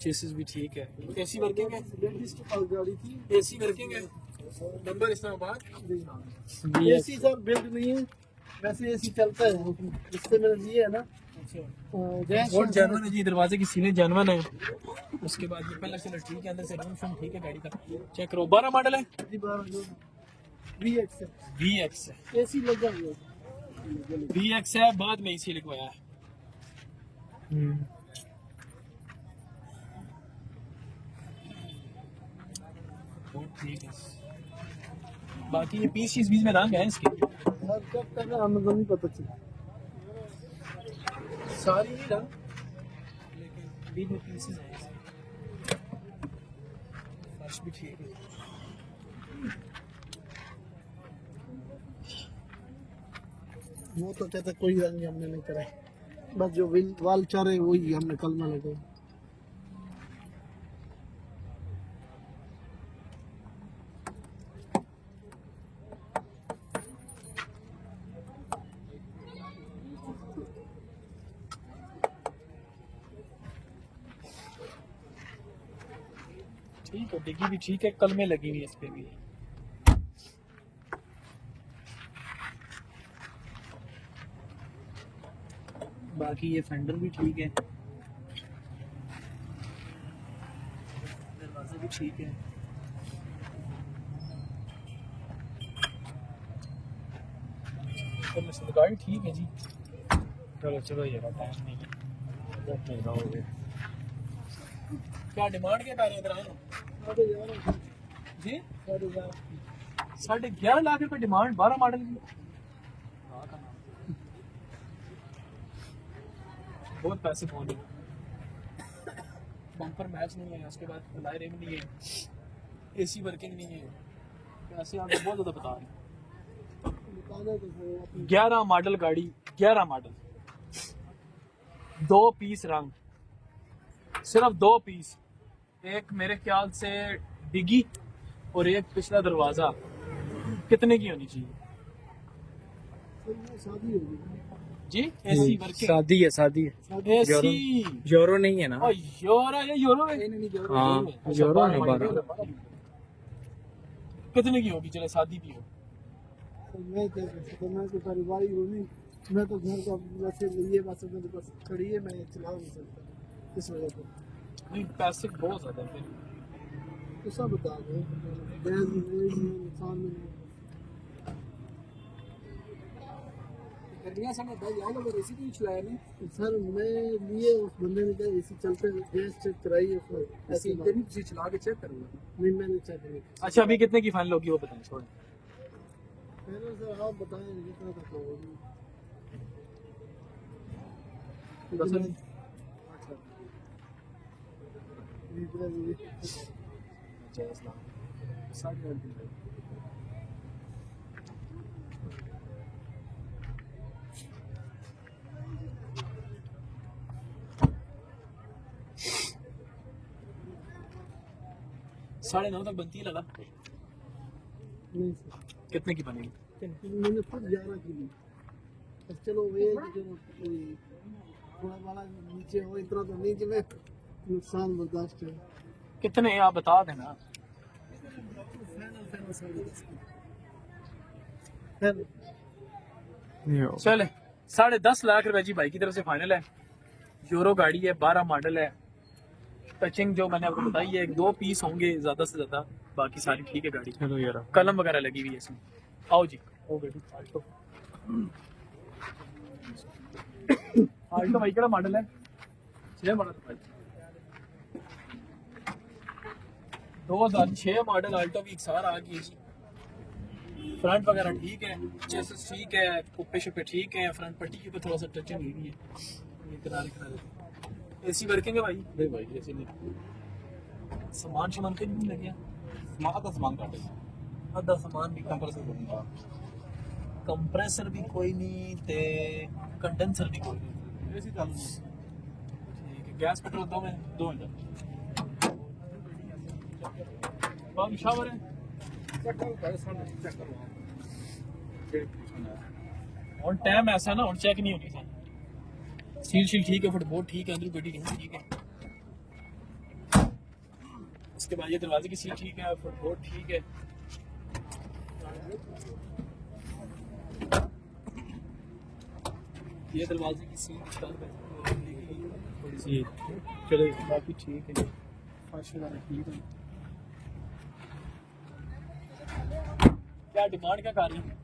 चेसिस भी ठीक है। एसी वर्किंग है, गाड़ी थी, एसी वर्किंग है। नंबर इस्लामाबाद। एसी सब बिल्ड नहीं है, वैसे एसी चलता है, जिससे मैंने लिए है ना। बहुत जानवन है जी, दरवाजे की सीलें जानवन है। उसके बाद ये पहला चलो ठीक है, अंदर से रूम शूम ठीक है गाड़ी का। चेक करो, 12 मॉडल है जी, 12 VX है, VX है, एसी लगा हुआ है। VX है, बाद में इसी लिखवाया है। ठीक है, बाकी ये पीस चीज बीच में रंग है इसके, यार कब करना हमें तो नहीं पता चला। सारी नहीं रंग, लेकिन बीच में पीसेस हैं इसके। फर्श भी ठीक है। वो तो कहता कोई रंग हमने नहीं कराई, बस जो वाल चारे वही हमने कल में लगे। तो डिग्गी भी ठीक है, कलमें लगी हुई है इस पे भी। बाकी ये फेंडर भी ठीक है, दरवाजा भी ठीक है। तो गाड़ी ठीक है जी। चलो चलो ये टाइम नहीं है, बहुत महंगा हो गया। क्या डिमांड क्या कर रहे हैं इधर जी? 11.5 लाख रुपए डिमांड, 12 मॉडल की। बहुत पैसे बोल रहे, बम्पर मैच नहीं है, उसके बाद अलाई रिम नहीं है, एसी वर्किंग नहीं है, पैसे आप बहुत ज़्यादा बता रहे हैं। 11 मॉडल गाड़ी, 11 मॉडल, 2 पीस रंग, सिर्फ 2 पीस, एक मेरे ख्याल से डिग्गी और एक पिछला दरवाजा। कितने की होनी चाहिए जी? एसी वर्किंग, शादी है, शादी है। एसी यूरो नहीं है ना? यूरो है, यूरो है। हाँ, यूरो है 12। कितने की होगी? चले शादी भी हो। मैं तो पारिवारिक हूँ नहीं, मैं तो घर का वैसे लिए बस मेरे पास खड़ी है, मैं चला नहीं सकता इस वजह से। नहीं पैसे बहुत ज़्यादा है फिर। तो सब बता दो, नुकसान में गर्मियां समय भाई यार लोग एसी क्यों चलाया नहीं? सर मैं लिए उस बंदे ने कहा एसी चलते हैं, गैस चेक कराई है उसको, ऐसे इंजन ही चला के चेक करूंगा। नहीं मैंने चेक नहीं अच्छा अभी कितने की फाइनल होगी वो बताएं छोड़ें। पहले सर आप बताएं कितना तक होगी। दस लाख। साढ़े 8 दिन साढ़े 9 तक बनती है लगा। नहीं सर कितने की बनेगी? मैंने खुद 11 की ली। अब चलो ये चलो थोड़ा बड़ा नीचे हो, इतना तो नहीं कि मैं नुकसान बर्दाश्त है। कितने आप बता देना। चले 10.5 लाख रुपए जी भाई की तरफ से फाइनल है। यूरो गाड़ी है, 12 मॉडल है, टचिंग जो मैंने आपको बताई है, 2 पीस होंगे ज्यादा से ज्यादा, बाकी सारी ठीक है गाड़ी। चलो यार, कलम वगैरह लगी हुई है इसमें। आओ जी, ओ बेटी आल्टो। आल्टो भाई केड़ा मॉडल है? 6 मॉडल भाई, 2006 मॉडल आल्टो भी XR आ गई है जी। फ्रंट वगैरह ठीक है, चेसिस ठीक है, कुप्पे शुप्पे ठीक है, फ्रंट पट्टी की थोड़ा सा टचिंग हुई है, ये किनारे किनारे। एसी वर्किंग है भाई? नहीं भाई एसी नहीं। सामान शामान के नहीं लगे? सामान काटे, आधा सामान भी। कंप्रेसर भी कोई नहीं ते कंडेंसर भी कोई नहीं। एसी चालू ठीक है। गैस पेट्रोल दो मिनट। बाकी शावर है, और टाइम ऐसा ना और चेक नहीं होनी चाहिए। सील ठीक है, फुटबोर्ड ठीक है, अंदर गड्डी ठीक है। उसके बाद ये दरवाजे की सील ठीक है, फुटबोर्ड ठीक है। ये दरवाजे की सील थोड़ी सी चलो, बाकी ठीक है, फर्श वगैरह ठीक है। क्या डिमांड क्या कर रही है?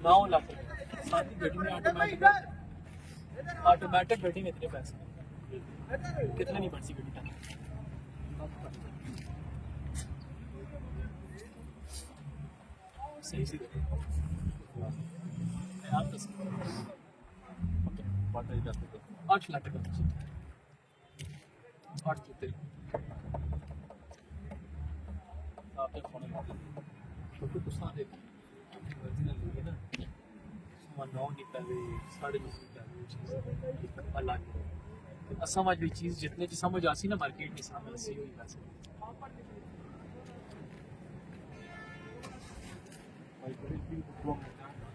9 लाख। सादी गड्डी में ऑटोमेटिक गड्डी में इतने पैसे कितने नहीं पड़ती गड्डी का। सही से 8 लाख का 8 कितने आपने फोन छोटे कुछ ना देखो ओरिजिनल है ना, सामान 9 नहीं पहले 9.5 नहीं पहले चीज़ अलग समझ भी चीज़ जितने की समझ आसी ना मार्केट में सामने ऐसी हुई वैसे।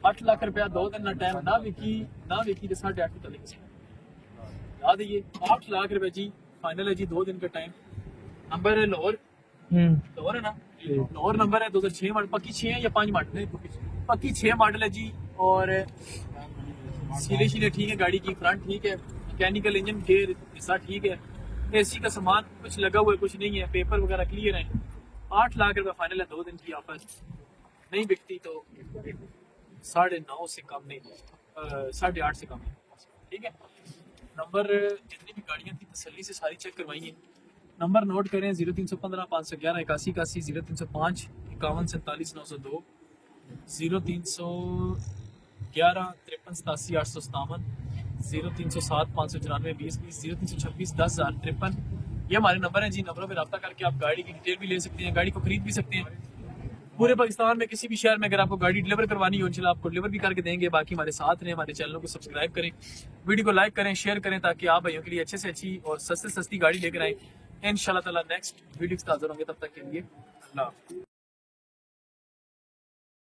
8 लाख रुपया 2 दिन ना टाइम ना विकी तो 8.5 चलेगी याद है ये। 8 लाख रुपए जी फाइनल है जी, 2 दिन का टाइम। नंबर है लाहौर है ना, लाहौर नंबर है 2006 मॉडल, पक्की 6 है या 5 मॉडल है, पक्की 6 मॉडल है जी। और सीले शीले ठीक है, गाड़ी की फ्रंट ठीक है, मैकेनिकल इंजन गेयर हिस्सा ठीक है, एसी का सामान कुछ लगा हुआ है कुछ नहीं है, पेपर वगैरह क्लियर है। 8 लाख रुपए फाइनल है, 2 दिन की ऑफर, नहीं बिकती तो 9.5 से कम नहीं, 8.5 से कम नहीं, ठीक है। नंबर जितनी भी गाड़ियाँ थी तसल्ली से सारी चेक करवाई हैं। नंबर नोट करें 0315 511 81 81, 0305 51 47 902, 0311 53 87 857, 0307 594 20 20, 0326 10,053। ये हमारे नंबर हैं जी। नंबरों पे रब्ता करके आप गाड़ी की डिटेल भी ले सकते हैं, गाड़ी को खरीद भी सकते हैं। पूरे पाकिस्तान में किसी भी शहर में अगर आपको गाड़ी डिलीवर करवानी हो इंशाल्लाह आपको डिलीवर भी करके देंगे। बाकी हमारे साथ रहें, हमारे चैनल को सब्सक्राइब करें, वीडियो को लाइक करें, शेयर करें, ताकि आप भाइयों के लिए अच्छे से अच्छी और सस्ती गाड़ी लेकर आए। इंशाल्लाह ताला नेक्स्ट वीडियो के साथ हाजिर होंगे, तब तक के लिए अल्लाह हाफ़िज़।